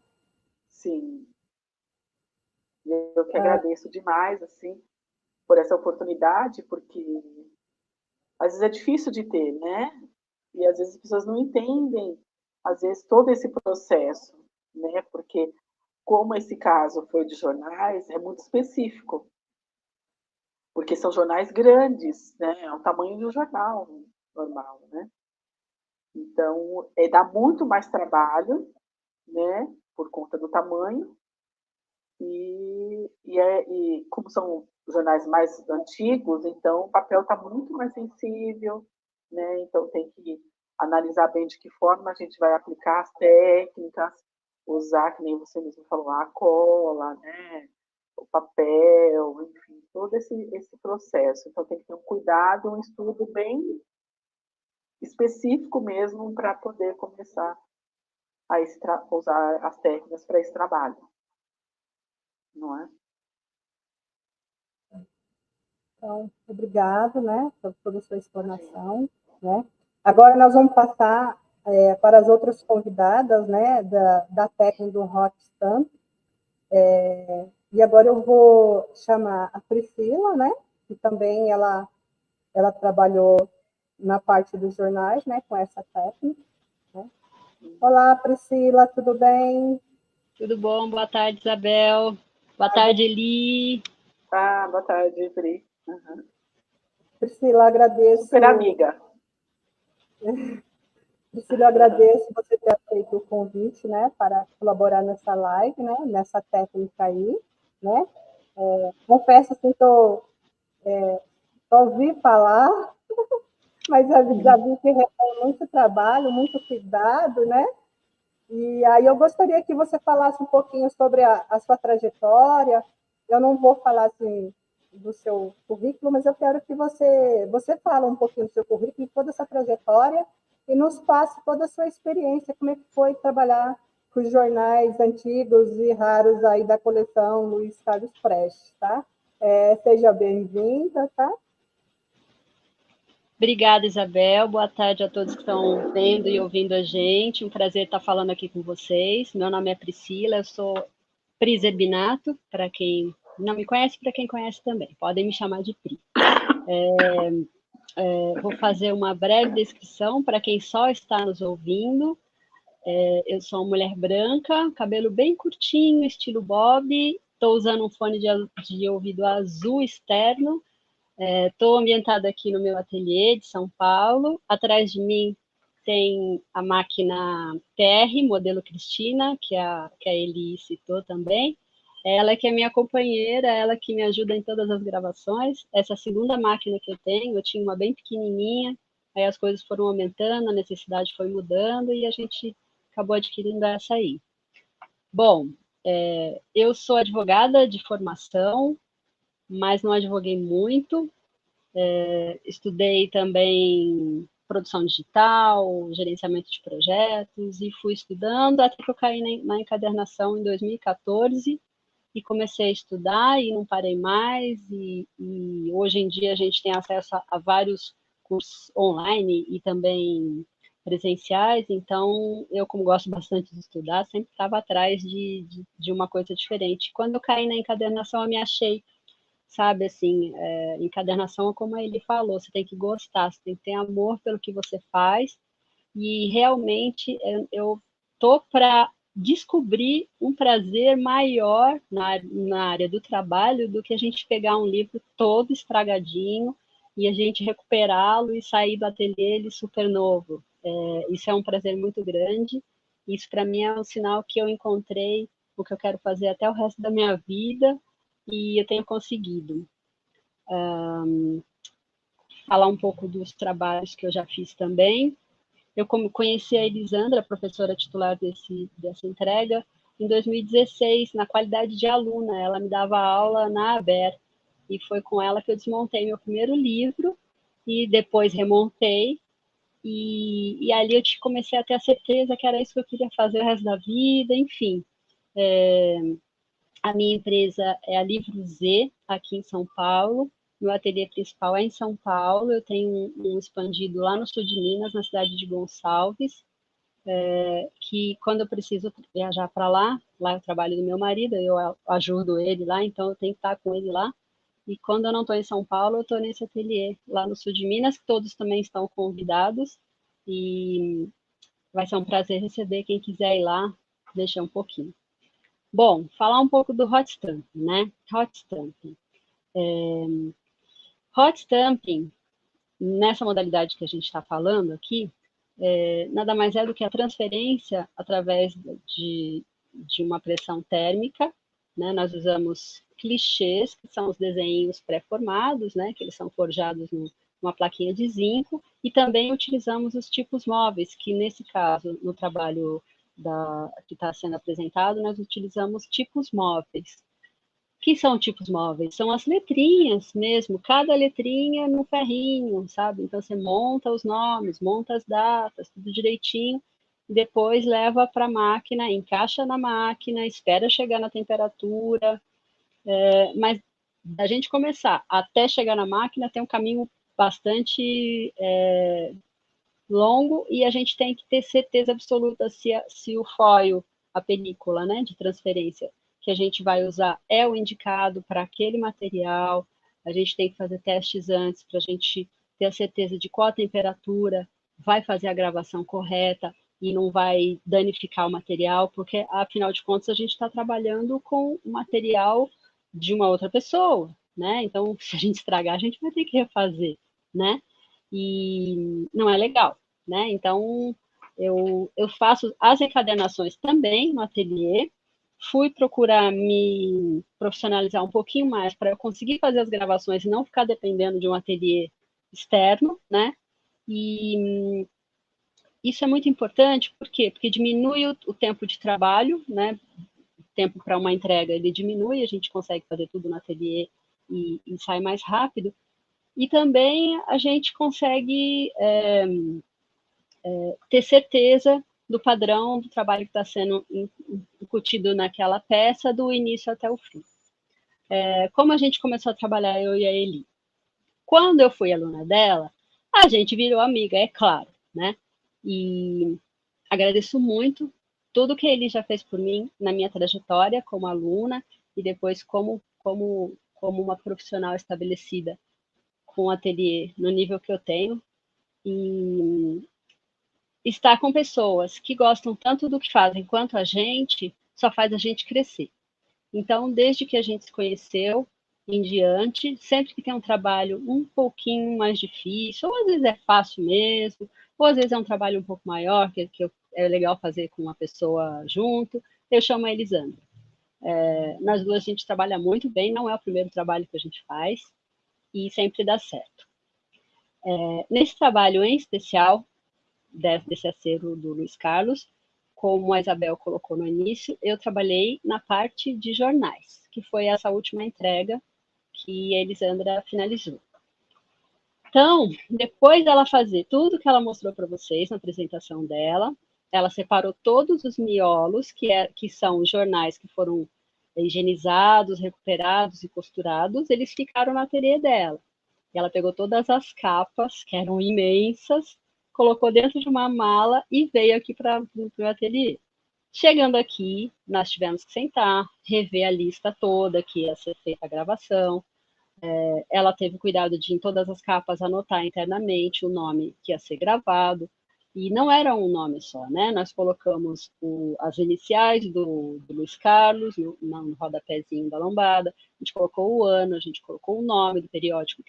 Sim, sim. Eu que agradeço demais, assim, por essa oportunidade, porque às vezes é difícil de ter, né? E às vezes as pessoas não entendem, às vezes, todo esse processo, né? Porque como esse caso foi de jornais, é muito específico, porque são jornais grandes, né? É o tamanho de um jornal normal, né? Então, dá muito mais trabalho, né? Por conta do tamanho, e como são jornais mais antigos, então o papel está muito mais sensível, né? Então tem que analisar bem de que forma a gente vai aplicar as técnicas, usar, que nem você mesmo falou, a cola, né? O papel, enfim, todo esse processo. Então tem que ter um cuidado, um estudo bem específico mesmo para poder começar a usar as técnicas para esse trabalho, não é?
Então, obrigado, né, por toda a sua explanação, né. Agora nós vamos passar para as outras convidadas, né, da técnica do Hot Stamp. E agora eu vou chamar a Priscila, né, que também ela trabalhou na parte dos jornais, né, com essa técnica, né. Olá, Priscila, tudo bem?
Tudo bom? Boa tarde, Isabel. Boa tarde, Eli.
Boa tarde, Pri. Uhum.
Priscila, agradeço.
Super amiga.
Priscila, eu agradeço você ter feito o convite, né, para colaborar nessa live, né, nessa técnica aí, né. Confesso assim, só ouvi falar, mas já vi que requer muito trabalho, muito cuidado, né. E aí eu gostaria que você falasse um pouquinho sobre a sua trajetória. Eu não vou falar assim do seu currículo, mas eu quero que você fale um pouquinho do seu currículo, toda essa trajetória, e nos passe toda a sua experiência, como é que foi trabalhar com os jornais antigos e raros aí da coleção Luiz Carlos Prestes, tá? Seja bem-vinda, tá?
Obrigada, Isabel. Boa tarde a todos que estão vendo e ouvindo a gente. Um prazer estar falando aqui com vocês. Meu nome é Priscila, eu sou Pri Zebinato, para quem não me conhece, para quem conhece também. Podem me chamar de Pri. Vou fazer uma breve descrição para quem só está nos ouvindo. Eu sou uma mulher branca, cabelo bem curtinho, estilo bob. Estou usando um fone de ouvido azul externo. Estou ambientada aqui no meu ateliê de São Paulo. Atrás de mim tem a máquina TR, modelo Cristina, que a Eli citou também. Ela que é minha companheira, ela que me ajuda em todas as gravações. Essa segunda máquina que eu tinha uma bem pequenininha, aí as coisas foram aumentando, a necessidade foi mudando e a gente acabou adquirindo essa aí. Bom, eu sou advogada de formação, mas não advoguei muito. Estudei também produção digital, gerenciamento de projetos e fui estudando até que eu caí na encadernação em 2014 e comecei a estudar e não parei mais e hoje em dia a gente tem acesso a vários cursos online e também presenciais, então eu, como gosto bastante de estudar, sempre estava atrás de uma coisa diferente. Quando eu caí na encadernação, eu me achei, sabe, assim, encadernação, como ele falou, você tem que gostar, você tem que ter amor pelo que você faz, e realmente eu tô para descobrir um prazer maior na área do trabalho do que a gente pegar um livro todo estragadinho e a gente recuperá-lo e sair do ateliê ele super novo. Isso é um prazer muito grande, isso para mim é um sinal que eu encontrei o que eu quero fazer até o resto da minha vida, e eu tenho conseguido. Falar um pouco dos trabalhos que eu já fiz também. Eu conheci a Elisandra, professora titular dessa entrega, em 2016, na qualidade de aluna. Ela me dava aula na Aber, e foi com ela que eu desmontei meu primeiro livro, e depois remontei, e ali eu comecei a ter a certeza que era isso que eu queria fazer o resto da vida, enfim. A minha empresa é a Livro Z, aqui em São Paulo. Meu ateliê principal é em São Paulo. Eu tenho um expandido lá no sul de Minas, na cidade de Gonçalves, que quando eu preciso viajar para lá eu trabalho do meu marido, eu ajudo ele lá, então eu tenho que estar com ele lá. E quando eu não estou em São Paulo, eu estou nesse ateliê lá no sul de Minas, que todos também estão convidados. E vai ser um prazer receber quem quiser ir lá deixei um pouquinho. Bom, falar um pouco do hot stamping, né? Hot stamping. Hot stamping, nessa modalidade que a gente está falando aqui, nada mais é do que a transferência através de uma pressão térmica, né? Nós usamos clichês, que são os desenhos pré-formados, né? Que eles são forjados numa plaquinha de zinco, e também utilizamos os tipos móveis, que nesse caso, no trabalho que está sendo apresentado, nós utilizamos tipos móveis. Que são tipos móveis? São as letrinhas mesmo, cada letrinha no ferrinho, sabe? Então você monta os nomes, monta as datas, tudo direitinho, e depois leva para a máquina, encaixa na máquina, espera chegar na temperatura, mas da gente começar até chegar na máquina tem um caminho bastante longo, e a gente tem que ter certeza absoluta se o foil, a película, né, de transferência que a gente vai usar é o indicado para aquele material. A gente tem que fazer testes antes para a gente ter a certeza de qual a temperatura vai fazer a gravação correta e não vai danificar o material, porque, afinal de contas, a gente está trabalhando com o material de uma outra pessoa, né? Então, se a gente estragar, a gente vai ter que refazer, né? E não é legal, né? Então, eu faço as encadernações também no ateliê. Fui procurar me profissionalizar um pouquinho mais para eu conseguir fazer as gravações e não ficar dependendo de um ateliê externo, né? E isso é muito importante, por quê? Porque diminui o tempo de trabalho, né? O tempo para uma entrega ele diminui, a gente consegue fazer tudo no ateliê e sai mais rápido. E também a gente consegue ter certeza do padrão do trabalho que está sendo incutido naquela peça, do início até o fim. Como a gente começou a trabalhar, eu e a Eli? Quando eu fui aluna dela, a gente virou amiga, é claro, né? E agradeço muito tudo que ele já fez por mim na minha trajetória como aluna e depois como uma profissional estabelecida com o ateliê no nível que eu tenho. E estar com pessoas que gostam tanto do que fazem quanto a gente só faz a gente crescer. Então, desde que a gente se conheceu em diante, sempre que tem um trabalho um pouquinho mais difícil, ou às vezes é fácil mesmo, ou às vezes é um trabalho um pouco maior, que é legal fazer com uma pessoa junto, eu chamo a Elisandra. Nós duas a gente trabalha muito bem, não é o primeiro trabalho que a gente faz, e sempre dá certo. Nesse trabalho em especial, desse acero do Luiz Carlos, como a Isabel colocou no início, eu trabalhei na parte de jornais, que foi essa última entrega que a Elisandra finalizou. Então, depois dela fazer tudo que ela mostrou para vocês na apresentação dela, ela separou todos os miolos, que são jornais que foram higienizados, recuperados e costurados, eles ficaram na ateliê dela. E ela pegou todas as capas, que eram imensas, colocou dentro de uma mala e veio aqui para o ateliê. Chegando aqui, nós tivemos que sentar, rever a lista toda que ia ser feita a gravação. Ela teve cuidado de, em todas as capas, anotar internamente o nome que ia ser gravado. E não era um nome só, né? Nós colocamos as iniciais do Luiz Carlos no rodapézinho da lombada, a gente colocou o ano, a gente colocou o nome do periódico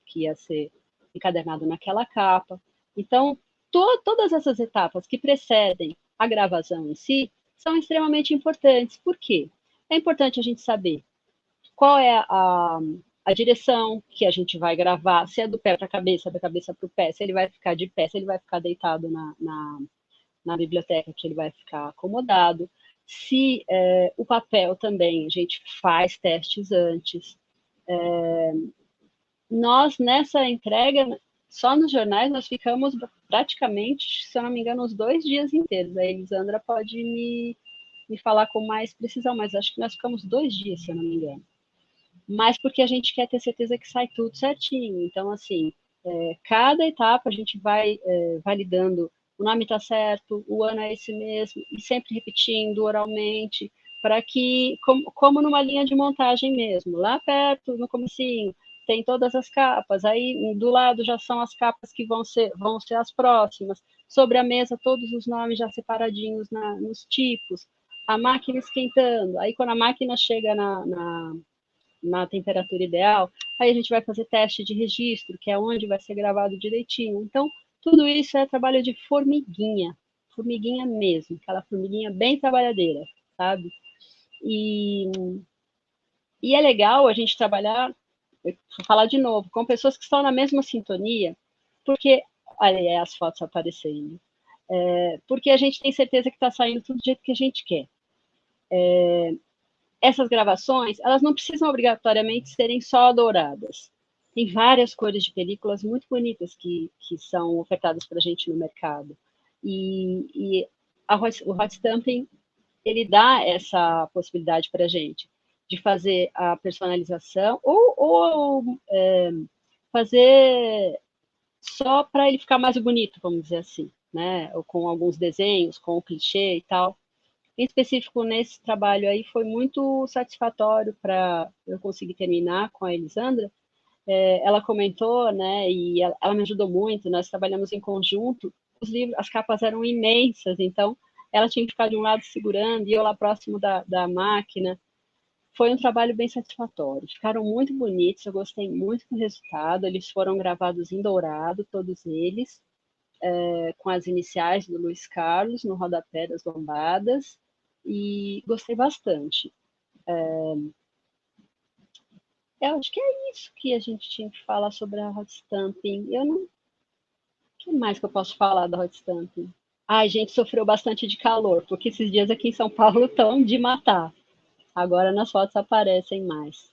que ia ser encadernado naquela capa. Então, todas essas etapas que precedem a gravação em si são extremamente importantes. Por quê? É importante a gente saber qual é a direção que a gente vai gravar, se é do pé para a cabeça, da cabeça para o pé, se ele vai ficar de pé, se ele vai ficar deitado na biblioteca, que ele vai ficar acomodado, se o papel também, a gente faz testes antes. Nós, nessa entrega, só nos jornais, nós ficamos praticamente, se eu não me engano, uns 2 dias inteiros. A Elisandra pode me falar com mais precisão, mas acho que nós ficamos 2 dias, se eu não me engano. Mas porque a gente quer ter certeza que sai tudo certinho. Então, assim, cada etapa a gente vai validando, o nome está certo, o ano é esse mesmo, e sempre repetindo oralmente, para que, como numa linha de montagem mesmo, lá perto, no comecinho, tem todas as capas, aí do lado já são as capas que vão ser as próximas, sobre a mesa todos os nomes já separadinhos nos tipos, a máquina esquentando, aí quando a máquina chega na temperatura ideal, aí a gente vai fazer teste de registro, que é onde vai ser gravado direitinho. Então, tudo isso é trabalho de formiguinha mesmo, aquela formiguinha bem trabalhadeira, sabe? E é legal a gente trabalhar, vou falar de novo, com pessoas que estão na mesma sintonia, porque, olha as fotos aparecendo, porque a gente tem certeza que está saindo tudo do jeito que a gente quer. Essas gravações, elas não precisam obrigatoriamente serem só douradas. Tem várias cores de películas muito bonitas que são ofertadas para a gente no mercado. E o hot stamping, ele dá essa possibilidade para a gente de fazer a personalização ou fazer só para ele ficar mais bonito, vamos dizer assim, né? Ou com alguns desenhos, com o clichê e tal. Em específico, nesse trabalho aí, foi muito satisfatório para eu conseguir terminar com a Elisandra. Ela comentou, né, e ela me ajudou muito, nós trabalhamos em conjunto, os livros, as capas eram imensas, então ela tinha que ficar de um lado segurando, e eu lá próximo da máquina. Foi um trabalho bem satisfatório, ficaram muito bonitos, eu gostei muito do resultado, eles foram gravados em dourado, todos eles, com as iniciais do Luiz Carlos no rodapé das lombadas, e gostei bastante. Eu acho que é isso que a gente tinha que falar sobre a hot stamping. O que mais que eu posso falar da hot stamping? A gente sofreu bastante de calor, porque esses dias aqui em São Paulo estão de matar. Agora nas fotos aparecem mais.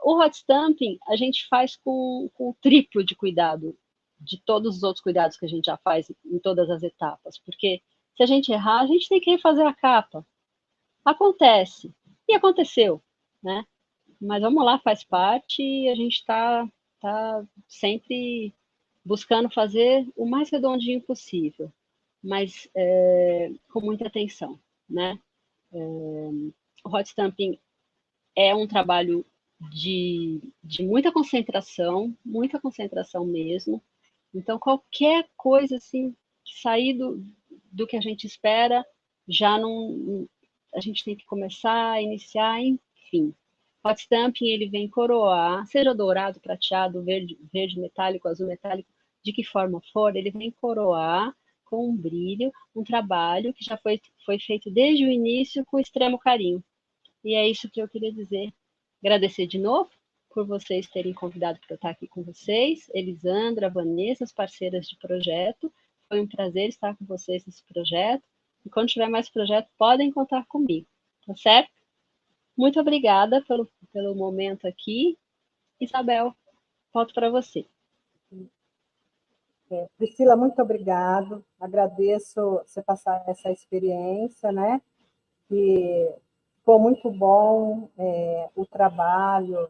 O hot stamping a gente faz com o triplo de cuidado de todos os outros cuidados que a gente já faz em todas as etapas, porque se a gente errar, a gente tem que refazer a capa. Acontece. E aconteceu, né? Mas vamos lá, faz parte e a gente está sempre buscando fazer o mais redondinho possível, mas com muita atenção, né? O hot stamping é um trabalho de muita concentração mesmo. Então, qualquer coisa assim que sair do que a gente espera, já não. A gente tem que começar, iniciar, enfim. Hot stamping, ele vem coroar, seja dourado, prateado, verde metálico, azul metálico, de que forma for, ele vem coroar com um brilho, um trabalho que já foi feito desde o início com extremo carinho. E é isso que eu queria dizer. Agradecer de novo por vocês terem convidado para eu estar aqui com vocês, Elisandra, Vanessa, as parceiras de projeto. Foi um prazer estar com vocês nesse projeto. E quando tiver mais projeto, podem contar comigo, tá certo? Muito obrigada pelo momento aqui. Isabel, volto para você.
Priscila, muito obrigado. Agradeço você passar essa experiência, né? Que ficou muito bom o trabalho.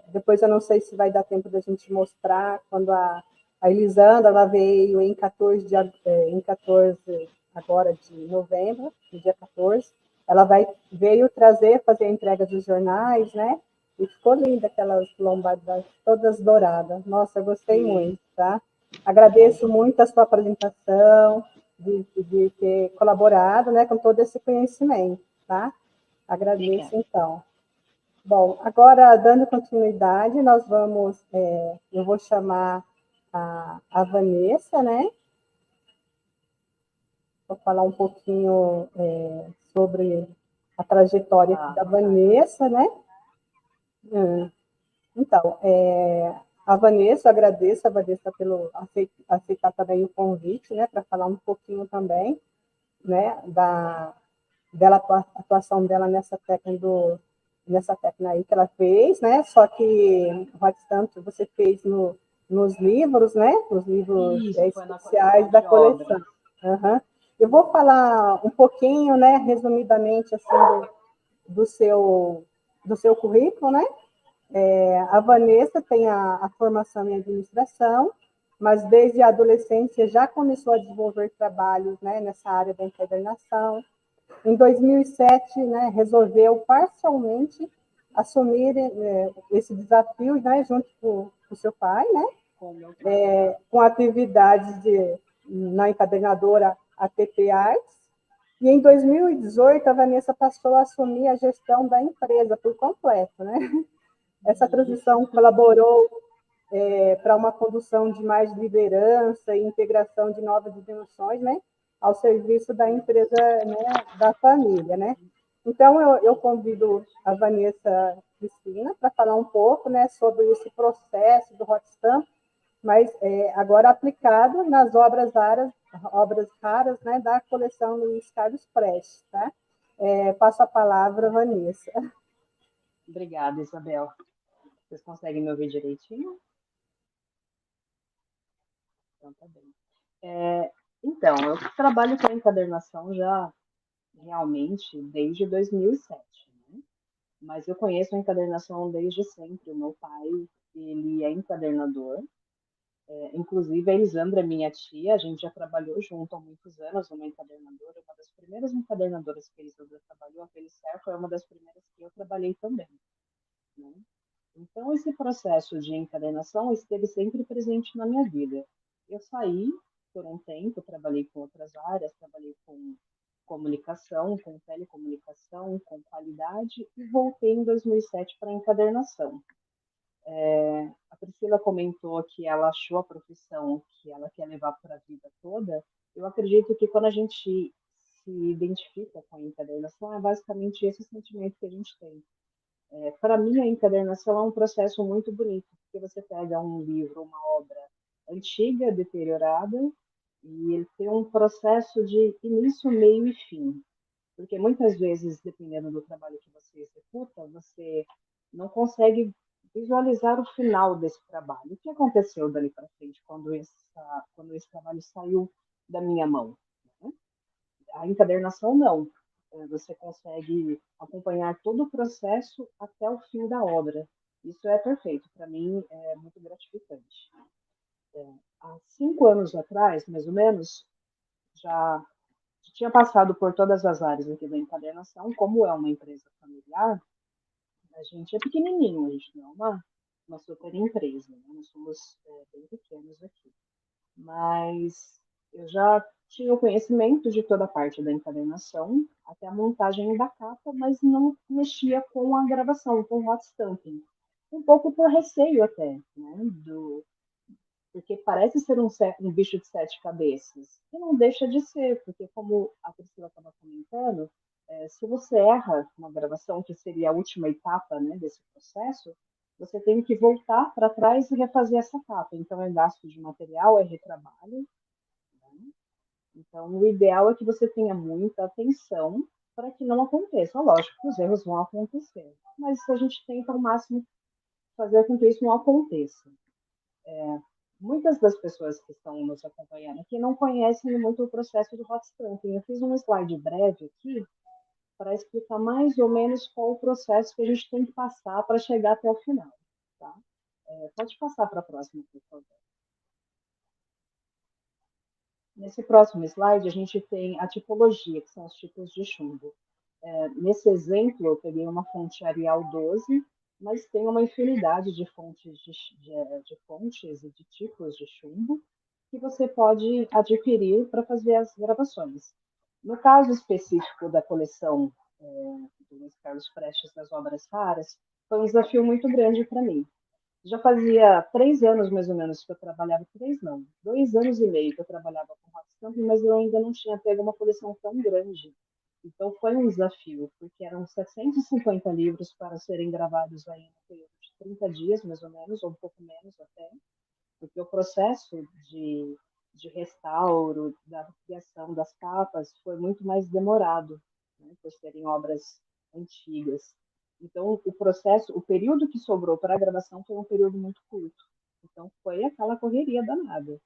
Depois eu não sei se vai dar tempo da gente mostrar quando a Elisandra ela veio em 14 agora de novembro, no dia 14. Ela veio fazer a entrega dos jornais, né? E ficou linda aquelas lombadas todas douradas. Nossa, eu gostei muito, tá? Agradeço muito a sua apresentação, de ter colaborado, né, com todo esse conhecimento, tá? Agradeço, então. Bom, agora, dando continuidade, eu vou chamar a Vanessa, né? Vou falar um pouquinho sobre a trajetória da Vanessa, né? Então, a Vanessa, agradeço a Vanessa pelo aceitar também o convite, né, para falar um pouquinho também, né, dela atuação dela nessa técnica aí que ela fez, né? Só que o hot stamp você fez nos livros, né? Nos livros especiais da coleção. Uhum. Eu vou falar um pouquinho, né, resumidamente, assim, do seu currículo, né? A Vanessa tem a formação em administração, mas desde a adolescência já começou a desenvolver trabalhos, né, nessa área da encadernação. Em 2007, né, resolveu parcialmente assumir esse desafio, né, junto com o seu pai, né, com atividades na encadernadora ATP Arts. E em 2018, a Vanessa passou a assumir a gestão da empresa por completo, né? Essa transição colaborou para uma condução de mais liderança e integração de novas dimensões, né, ao serviço da empresa, né, da família, né. Então, eu convido a Vanessa Cristina para falar um pouco, né, sobre esse processo do Hot Stamp, mas agora aplicado nas obras raras, né, da coleção Luiz Carlos Prestes, tá? Passo a palavra, Vanessa.
Obrigada, Isabel. Vocês conseguem me ouvir direitinho? Então, tá bem. Então, eu trabalho com encadernação já realmente desde 2007, né? Mas eu conheço a encadernação desde sempre. O meu pai, ele é encadernador. Inclusive, a Elisandra, minha tia, a gente já trabalhou junto há muitos anos numa encadernadora. Uma das primeiras encadernadoras que a Elisandra trabalhou, a Felicer, foi uma das primeiras que eu trabalhei também, né? Então, esse processo de encadernação esteve sempre presente na minha vida. Eu saí por um tempo, trabalhei com outras áreas, trabalhei com comunicação, com telecomunicação, com qualidade, e voltei em 2007 para a encadernação. A Priscila comentou que ela achou a profissão que ela quer levar para a vida toda. Eu acredito que quando a gente se identifica com a encadernação, é basicamente esse sentimento que a gente tem. Para mim, a encadernação é um processo muito bonito, porque você pega um livro, uma obra antiga, deteriorada, e ele tem um processo de início, meio e fim. Porque muitas vezes, dependendo do trabalho que você executa, você não consegue visualizar o final desse trabalho. O que aconteceu dali para frente quando esse trabalho saiu da minha mão, né? A encadernação não. Você consegue acompanhar todo o processo até o fim da obra. Isso é perfeito, para mim é muito gratificante. Há 5 anos atrás, mais ou menos, já tinha passado por todas as áreas aqui da encadernação. Como é uma empresa familiar, a gente é pequenininho, a gente não é uma super empresa, né? Nós somos bem pequenos aqui. Mas eu já tinha o conhecimento de toda a parte da encadernação, até a montagem da capa, mas não mexia com a gravação, com o hot stamping. Um pouco por receio até, né? Porque parece ser um bicho de 7 cabeças. E não deixa de ser, porque como a Priscila estava comentando, se você erra uma gravação, que seria a última etapa, né, desse processo, você tem que voltar para trás e refazer essa capa. Então, é gasto de material, é retrabalho. Né? Então, o ideal é que você tenha muita atenção para que não aconteça. Lógico que os erros vão acontecer, mas a gente tenta ao máximo fazer com que isso não aconteça. Muitas das pessoas que estão nos acompanhando aqui não conhecem muito o processo do hot stamping. Eu fiz um slide breve aqui para explicar mais ou menos qual o processo que a gente tem que passar para chegar até o final. Tá? Pode passar para a próxima, por favor. Nesse próximo slide, a gente tem a tipologia, que são os tipos de chumbo. Nesse exemplo, eu peguei uma fonte Arial 12, mas tem uma infinidade de fontes fontes e de tipos de chumbo que você pode adquirir para fazer as gravações. No caso específico da coleção do Luiz Carlos Prestes das Obras Raras, foi um desafio muito grande para mim. Já fazia 3 anos, mais ou menos, que eu trabalhava, 3 não, 2 anos e meio que eu trabalhava com hot stamping, mas eu ainda não tinha pego uma coleção tão grande. Então foi um desafio, porque eram 750 livros para serem gravados aí no período de 30 dias, mais ou menos, ou um pouco menos até, porque o processo de restauro, da criação das capas, foi muito mais demorado, né, por serem obras antigas. Então, o período que sobrou para a gravação foi um período muito curto. Então, foi aquela correria danada.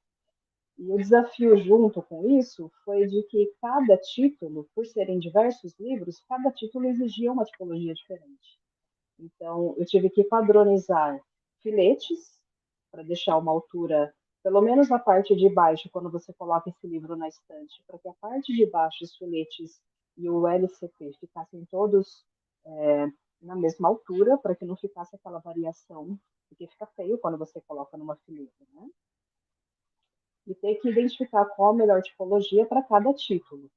E o desafio junto com isso foi de que cada título, por serem diversos livros, cada título exigia uma tipologia diferente. Então, eu tive que padronizar filetes, para deixar uma altura, pelo menos na parte de baixo, quando você coloca esse livro na estante, para que a parte de baixo, os filetes e o LCP ficassem todos na mesma altura, para que não ficasse aquela variação, porque fica feio quando você coloca numa fileira, né? E ter que identificar qual a melhor tipologia para cada título.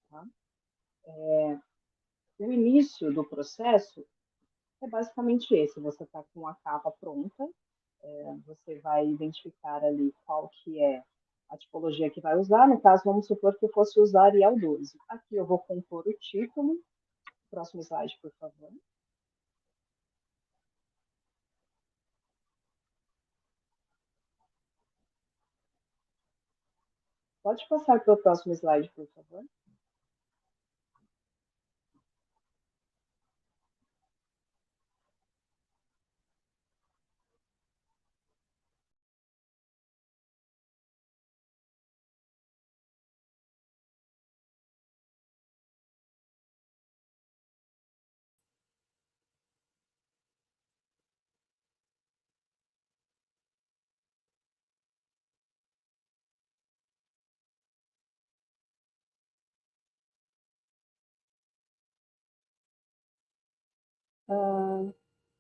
Tá? O início do processo é basicamente esse: você está com a capa pronta, você vai identificar ali qual que é a tipologia que vai usar. No caso, vamos supor que eu fosse usar Arial 12. Aqui eu vou compor o título. Próximo slide, por favor. Pode passar para o próximo slide, por favor.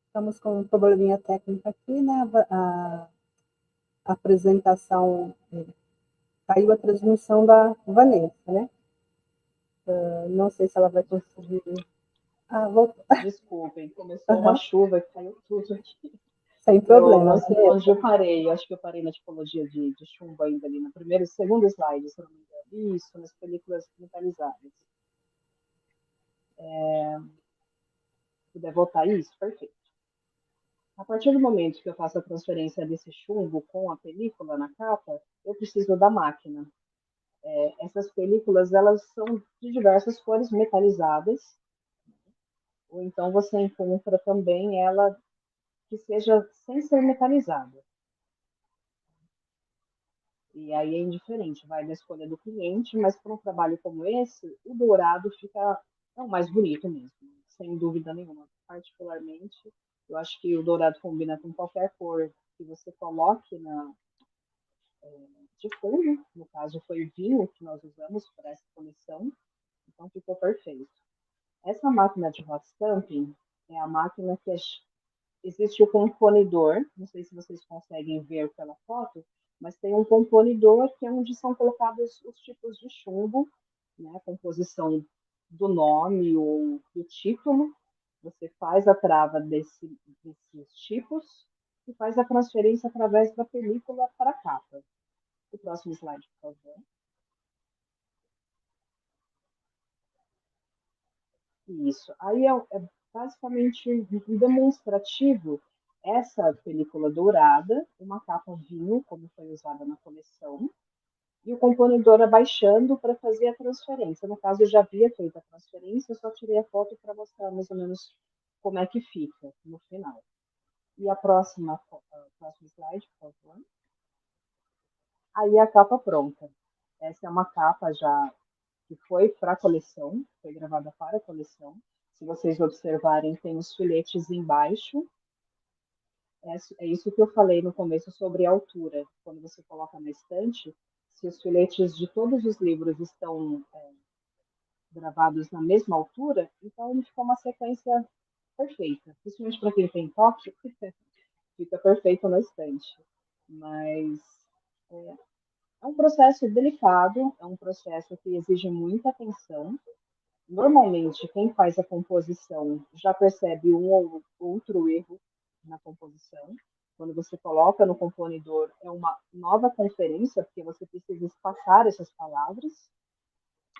Estamos com um probleminha técnico aqui, né? A apresentação, caiu a transmissão da Vanessa, né? Não sei se ela vai conseguir. Voltou.
Desculpem, começou uma chuva e caiu tudo aqui.
Sem problema.
Não sei onde eu parei. Acho que eu parei na tipologia de chumbo ainda ali no primeiro e segundo slide, se não me engano. Isso, nas películas metalizadas. Se puder voltar isso, perfeito. A partir do momento que eu faço a transferência desse chumbo com a película na capa, eu preciso da máquina. Essas películas, elas são de diversas cores metalizadas, ou então você encontra também ela que seja sem ser metalizada. E aí é indiferente, vai da escolha do cliente, mas para um trabalho como esse, o dourado fica o mais bonito mesmo, sem dúvida nenhuma. Particularmente, eu acho que o dourado combina com qualquer cor que você coloque de fundo. No caso, foi o vinho que nós usamos para essa coleção, então ficou perfeito. Essa máquina de hot stamping é a máquina que existe o componidor, não sei se vocês conseguem ver pela foto, mas tem um componidor que é onde são colocados os tipos de chumbo, né, a composição do nome ou do título. Você faz a trava desses tipos e faz a transferência através da película para a capa. O próximo slide, por favor. Isso. Aí é basicamente um demonstrativo essa película dourada, uma capa vinho, como foi usada na coleção, e o componidor abaixando para fazer a transferência. No caso, eu já havia feito a transferência, eu só tirei a foto para mostrar mais ou menos como é que fica no final. E a próximo slide, por favor. Aí a capa pronta. Essa é uma capa já que foi para a coleção, foi gravada para a coleção. Se vocês observarem, tem os filetes embaixo. É isso que eu falei no começo sobre a altura. Quando você coloca na estante, se os filetes de todos os livros estão gravados na mesma altura, então fica uma sequência perfeita. Principalmente para quem tem toque, fica perfeito na estante. Mas é um processo delicado, é um processo que exige muita atenção. Normalmente, quem faz a composição já percebe um ou outro erro na composição. Quando você coloca no componidor, é uma nova conferência, porque você precisa espaçar essas palavras.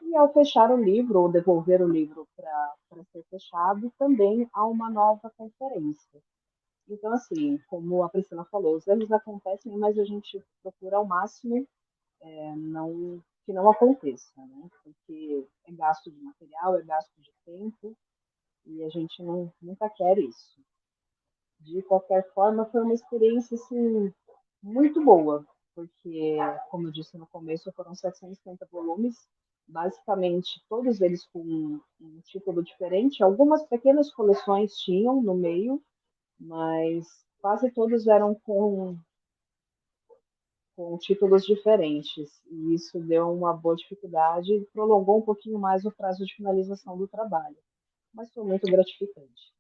E ao fechar o livro, ou devolver o livro para ser fechado, também há uma nova conferência. Então, assim, como a Priscila falou, os erros acontecem, mas a gente procura ao máximo que não aconteça, né? Porque é gasto de material, é gasto de tempo, e a gente nunca quer isso. De qualquer forma, foi uma experiência assim, muito boa, porque, como eu disse no começo, foram 750 volumes, basicamente todos eles com um título diferente. Algumas pequenas coleções tinham no meio, mas quase todos eram com títulos diferentes. E isso deu uma boa dificuldade e prolongou um pouquinho mais o prazo de finalização do trabalho. Mas foi muito gratificante.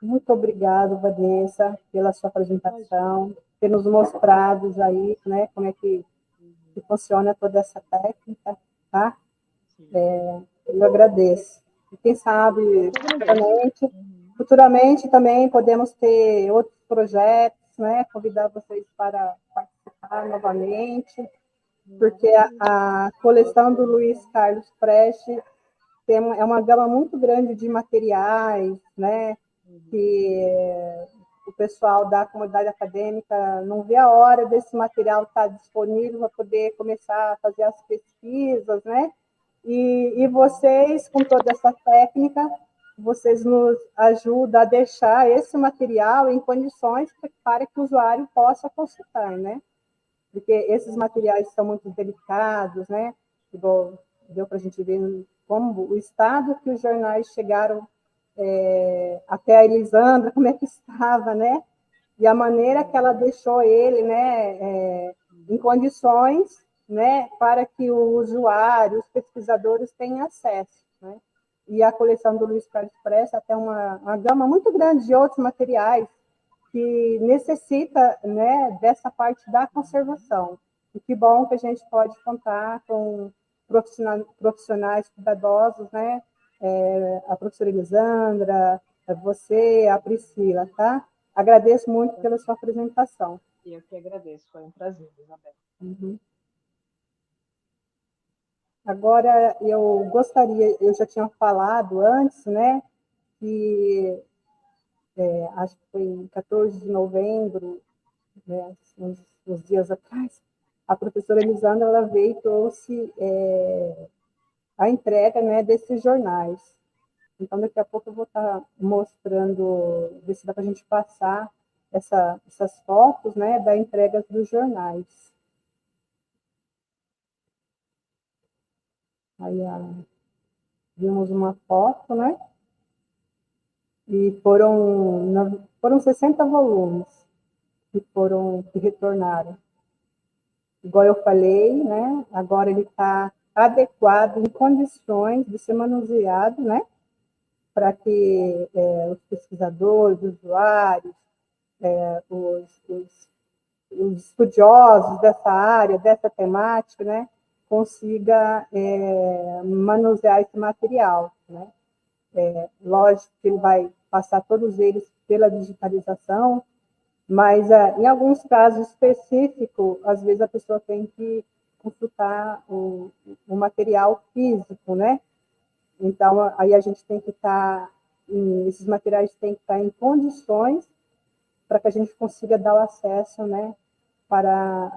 Muito obrigada, Vanessa, pela sua apresentação, ter nos mostrado aí, né, como é que funciona toda essa técnica, tá? Eu agradeço. E quem sabe, futuramente também podemos ter outros projetos, né? Convidar vocês para participar novamente, porque a coleção do Luiz Carlos Prestes é uma gama muito grande de materiais, né? Que o pessoal da comunidade acadêmica não vê a hora desse material estar disponível para poder começar a fazer as pesquisas, né? E vocês, com toda essa técnica, vocês nos ajudam a deixar esse material em condições para que o usuário possa consultar, né? Porque esses materiais são muito delicados, né? Igual deu para a gente ver como o estado que os jornais chegaram até a Elisandra, como é que estava, né? E a maneira que ela deixou ele, né, em condições, né, para que o usuário, os pesquisadores tenham acesso, né? E a coleção do Luiz Carlos Prestes até uma gama muito grande de outros materiais que necessita, né, dessa parte da conservação. E que bom que a gente pode contar com profissionais cuidadosos, né? A professora Elisandra, você, a Priscila, tá? Agradeço muito pela sua apresentação.
Eu que agradeço, foi um prazer, Isabel.
Uhum. Agora, eu gostaria, eu já tinha falado antes, né, que acho que foi em 14 de novembro, né, uns dias atrás, a professora Elisandra ela veio e trouxe a entrega, né, desses jornais. Então, daqui a pouco eu vou estar mostrando, ver se dá para a gente passar essas fotos, né, da entrega dos jornais. Aí vimos uma foto, né? E foram 60 volumes que retornaram. Igual eu falei, né? Agora ele está adequado, em condições de ser manuseado, né? Para que os pesquisadores, os usuários, os estudiosos dessa área, dessa temática, né, consiga manusear esse material, né? Lógico que ele vai passar todos eles pela digitalização, mas em alguns casos específicos, às vezes a pessoa tem que consultar o material físico, né? Então, aí a gente tem que esses materiais têm que estar em condições para que a gente consiga dar o acesso, né, para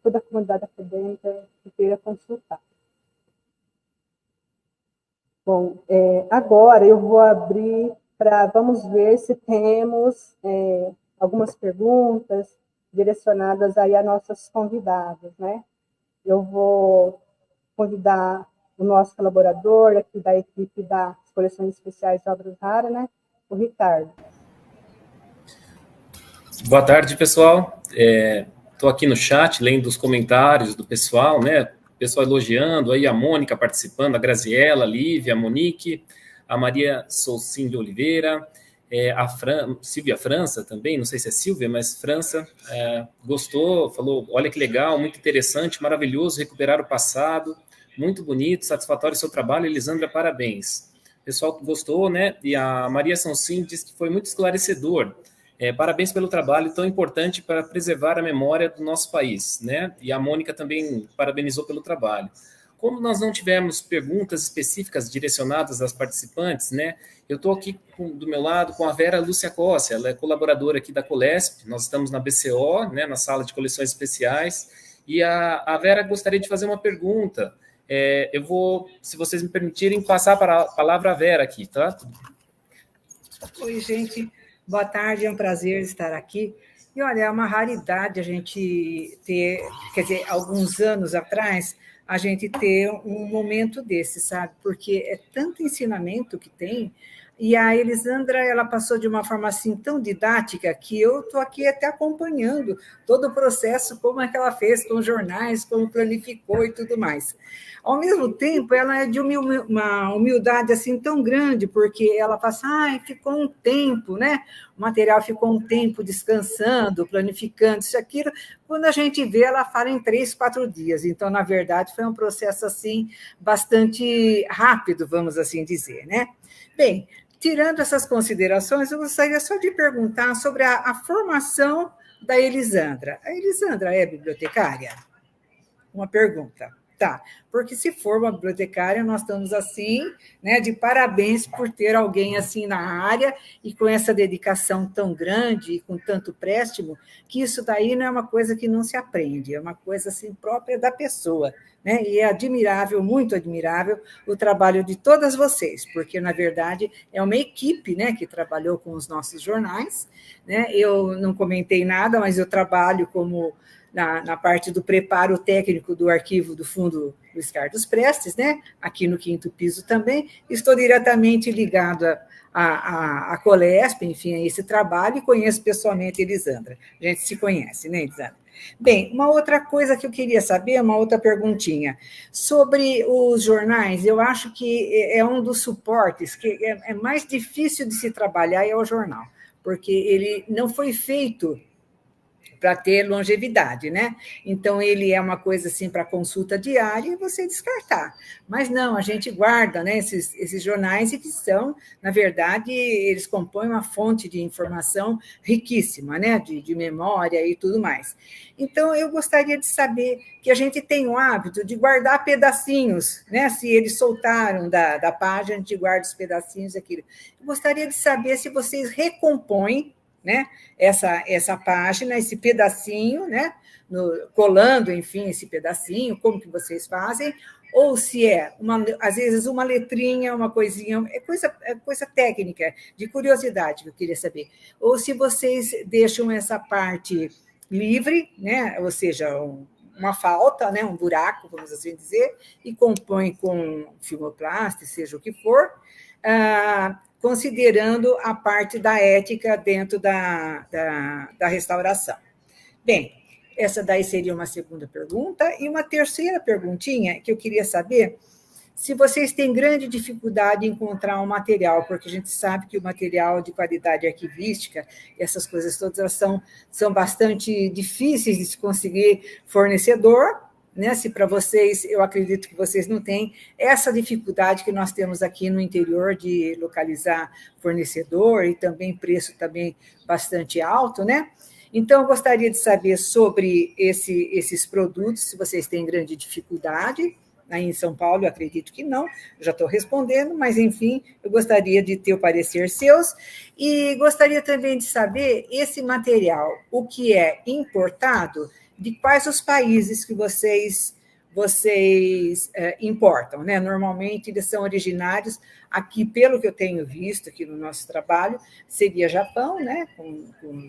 toda a comunidade acadêmica que queira consultar. Bom, agora eu vou abrir vamos ver se temos algumas perguntas direcionadas aí a nossas convidadas, né? Eu vou convidar o nosso colaborador aqui da equipe das coleções especiais de obras raras, né? O Ricardo.
Boa tarde, pessoal. Estou aqui no chat, lendo os comentários do pessoal, né? O pessoal elogiando, aí a Mônica participando, a Graziela, a Lívia, a Monique, a Maria Soucim de Oliveira, Silvia França também, não sei se é Silvia, mas França, gostou, falou, olha que legal, muito interessante, maravilhoso, recuperar o passado, muito bonito, satisfatório o seu trabalho, Elisandra, parabéns. O pessoal gostou, né? E a Maria Soucim disse que foi muito esclarecedor. Parabéns pelo trabalho tão importante para preservar a memória do nosso país, né? E a Mônica também parabenizou pelo trabalho. Como nós não tivemos perguntas específicas direcionadas às participantes, né? Eu estou aqui do meu lado com a Vera Lúcia Costa, ela é colaboradora aqui da Colesp, nós estamos na BCO, né? Na sala de coleções especiais, e a Vera gostaria de fazer uma pergunta. Eu vou, se vocês me permitirem, passar a palavra à Vera aqui, tá?
Oi, gente. Boa tarde, é um prazer estar aqui. E olha, é uma raridade a gente ter, quer dizer, alguns anos atrás, a gente ter um momento desse, sabe? Porque é tanto ensinamento que tem, E a Elisandra, ela passou de uma forma assim tão didática que eu estou aqui até acompanhando todo o processo, como é que ela fez com os jornais, como planificou e tudo mais. Ao mesmo tempo, ela é de uma humildade assim tão grande, porque ela passa, ficou um tempo, né? O material ficou um tempo descansando, planificando isso, aquilo. Quando a gente vê, ela fala em 3, 4 dias. Então, na verdade, foi um processo assim bastante rápido, vamos assim dizer, né? Bem, tirando essas considerações, eu gostaria só de perguntar sobre a formação da Elisandra. A Elisandra é bibliotecária? Uma pergunta. Tá, porque se for uma bibliotecária, nós estamos assim, né, de parabéns por ter alguém assim na área e com essa dedicação tão grande e com tanto préstimo, que isso daí não é uma coisa que não se aprende, é uma coisa assim própria da pessoa, né? E é admirável, muito admirável, o trabalho de todas vocês, porque, na verdade, é uma equipe, né, que trabalhou com os nossos jornais, né? Eu não comentei nada, mas eu trabalho como na parte do preparo técnico do arquivo do Fundo Luiz Carlos Prestes, né? Aqui no 5º piso também. Estou diretamente ligada à Colesp, enfim, a esse trabalho, e conheço pessoalmente a Elisandra. A gente se conhece, né, Elisandra? Bem, uma outra coisa que eu queria saber, uma outra perguntinha. Sobre os jornais, eu acho que é um dos suportes que é mais difícil de se trabalhar, é o jornal, porque ele não foi feito para ter longevidade, né? Então, ele é uma coisa assim para consulta diária e você descartar. Mas não, a gente guarda, né, esses jornais, e que são, na verdade, eles compõem uma fonte de informação riquíssima, né, de memória e tudo mais. Então, eu gostaria de saber que a gente tem o hábito de guardar pedacinhos, né? Se eles soltaram da página, a gente guarda os pedacinhos daquilo. Eu gostaria de saber se vocês recompõem, né, essa página, esse pedacinho, né, colando, enfim, esse pedacinho, como que vocês fazem, ou se às vezes, uma letrinha, uma coisinha, é coisa técnica, de curiosidade que eu queria saber. Ou se vocês deixam essa parte livre, né, ou seja, uma falta, né, um buraco, vamos assim dizer, e compõem com filmoplaste, seja o que for, considerando a parte da ética dentro da restauração. Bem, essa daí seria uma segunda pergunta. E uma terceira perguntinha que eu queria saber se vocês têm grande dificuldade em encontrar um material, porque a gente sabe que o material de qualidade arquivística, essas coisas todas, elas são bastante difíceis de se conseguir fornecedor, né? Se para vocês, eu acredito que vocês não têm essa dificuldade que nós temos aqui no interior de localizar fornecedor, e também preço também bastante alto, né? Então, eu gostaria de saber sobre esses produtos, se vocês têm grande dificuldade. Aí em São Paulo, eu acredito que não, já estou respondendo, mas, enfim, eu gostaria de ter o parecer seus, e gostaria também de saber esse material, o que é importado, de quais os países que vocês importam, né? Normalmente, eles são originários, aqui, pelo que eu tenho visto aqui no nosso trabalho, seria Japão, né? Com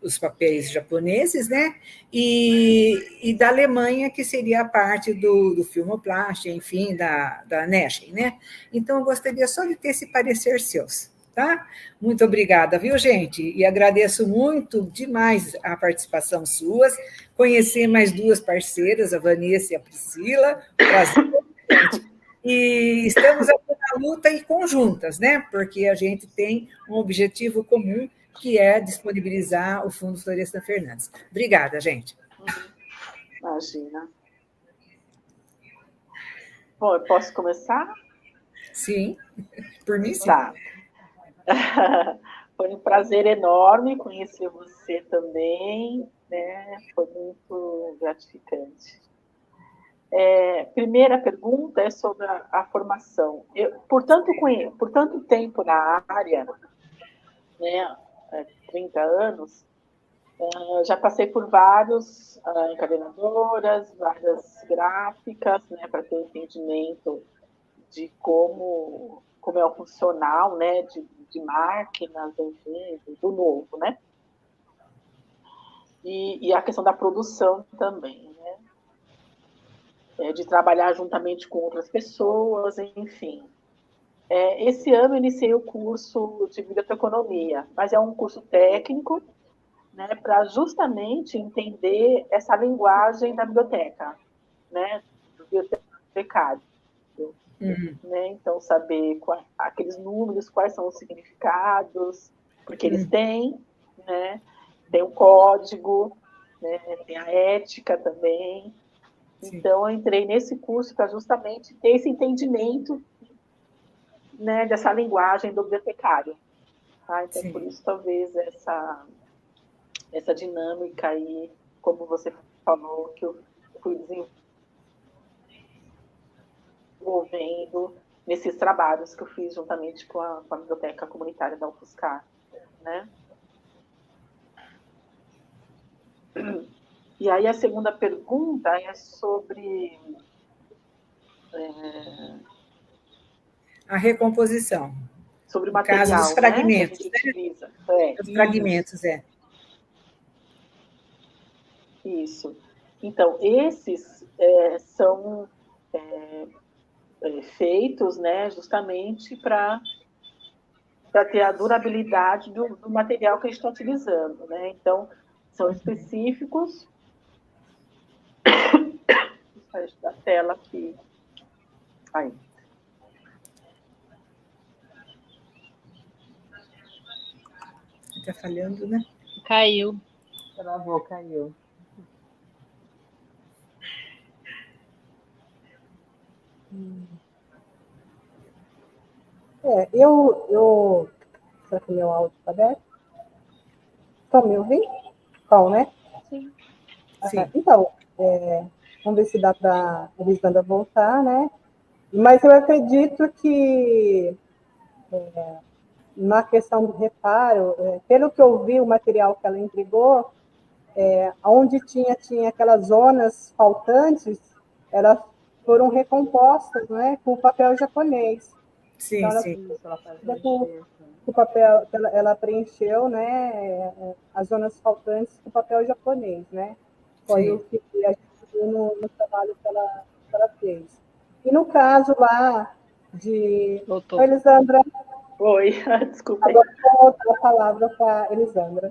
os papéis japoneses, né? E da Alemanha, que seria a parte do Filmoplast, enfim, da Neschen, né? Então, eu gostaria só de ter esse parecer seus. Tá? Muito obrigada, viu, gente? E agradeço muito demais a participação suas, conhecer mais duas parceiras, a Vanessa e a Priscila, prazer, gente. E estamos aqui na luta e conjuntas, né? Porque a gente tem um objetivo comum, que é disponibilizar o Fundo Florestan Fernandes. Obrigada, gente.
Imagina. Bom, eu posso começar?
Sim, por mim, sim.
Tá. Foi um prazer enorme conhecer você também, né? Foi muito gratificante. Primeira pergunta é sobre a formação. Por tanto tempo na área, né, 30 anos, já passei por várias encadernadoras, várias gráficas, né, para ter entendimento de como é o funcional, né, de máquinas, enfim, do novo, né? E a questão da produção também, né? De trabalhar juntamente com outras pessoas, enfim. Esse ano eu iniciei o curso de biblioteconomia, mas é um curso técnico, né, para justamente entender essa linguagem da biblioteca, né, do bibliotecário. Né? Então, saber aqueles números, quais são os significados, porque eles têm, né? Tem o código, né? Tem a ética também. Sim. Então, eu entrei nesse curso para justamente ter esse entendimento, né, dessa linguagem do bibliotecário. Tá? Então, Sim. Por isso, talvez, essa dinâmica aí, como você falou, que eu fui desenvolvendo nesses trabalhos que eu fiz juntamente com a biblioteca comunitária da UFSCar, né? E aí a segunda pergunta é sobre
a recomposição.
Sobre o material,
caso dos fragmentos,
né? Que a gente utiliza.
Os fragmentos,
Isso. Então, esses são feitos, né, justamente para ter a durabilidade do material que a gente está utilizando, né? Então, são específicos da tela aqui. Aí.
Está falhando, né?
Caiu.
Travou, caiu.
Será que meu áudio está aberto? Estão me ouvindo? Estão, né?
Sim.
Sim.
Então, vamos ver se dá para a Elisandra voltar, né? Mas eu acredito que na questão do reparo, pelo que eu vi, o material que ela entregou, onde tinha aquelas zonas faltantes, elas foram recompostas, né, com o papel japonês.
Sim,
então,
sim.
O papel, ela preencheu, né, as zonas faltantes com o papel japonês, né? Foi sim. O que a gente viu no trabalho que ela fez. E no caso lá de...
Voltou.
Elisandra...
Oi, desculpa.
Agora vou voltar a palavra para a Elisandra.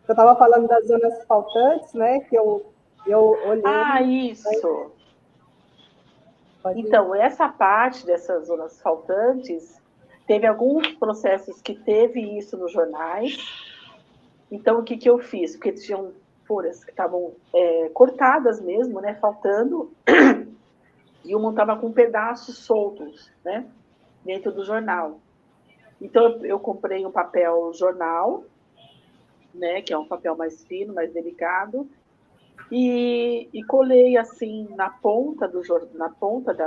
Eu estava falando das zonas faltantes, né? Que eu olhei.
Ah, isso. Então, essa parte dessas zonas faltantes, teve alguns processos que teve isso nos jornais. Então, o que eu fiz? Porque tinham folhas que estavam cortadas mesmo, né? Faltando. E uma estava com pedaços soltos, né? Dentro do jornal. Então, eu comprei um papel jornal, né? Que é um papel mais fino, mais delicado. E colei assim na ponta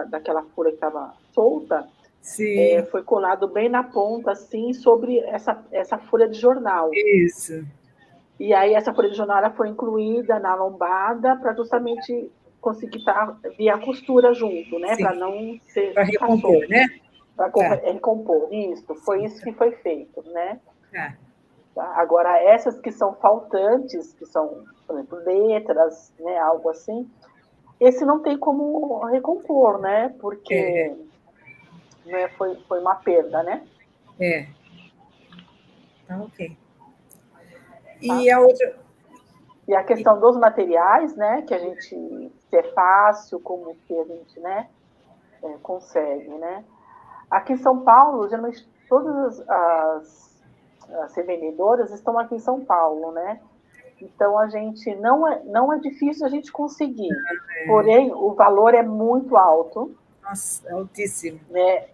daquela folha que estava solta.
Sim.
Foi colado bem na ponta, assim, sobre essa folha de jornal.
Isso.
E aí essa folha de jornal ela foi incluída na lombada para justamente conseguir vir a costura junto, né? Para não ser...
Para recompor, né?
Para recompor, isso. Foi isso que foi feito, né?
Tá.
Agora, essas que são faltantes, que são, por exemplo, letras, né, algo assim, esse não tem como recompor, né? Porque né, foi uma perda, né?
Tá, ok. E a outra...
E a questão dos materiais, né? Que a gente, se é fácil, como que a gente, né? Consegue, né? Aqui em São Paulo, geralmente, todas as revendedoras estão aqui em São Paulo, né? Então, a gente não é difícil a gente conseguir. Porém, o valor é muito alto.
Nossa, é altíssimo.
Né?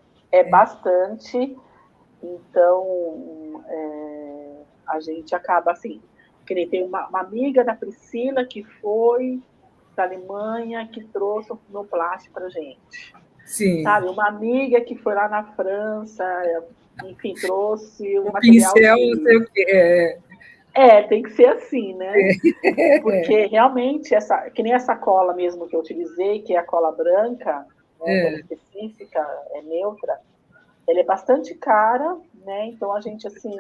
Bastante. Então, a gente acaba assim... Que nem tem uma amiga da Priscila que foi da Alemanha, que trouxe um plástico para a gente.
Sim.
Sabe? Uma amiga que foi lá na França... Enfim, trouxe um material...
pincel, não sei o quê.
Tem que ser assim, né? Porque realmente, que nem essa cola mesmo que eu utilizei, que é a cola branca, né, específica, neutra, ela é bastante cara, né? Então a gente, assim,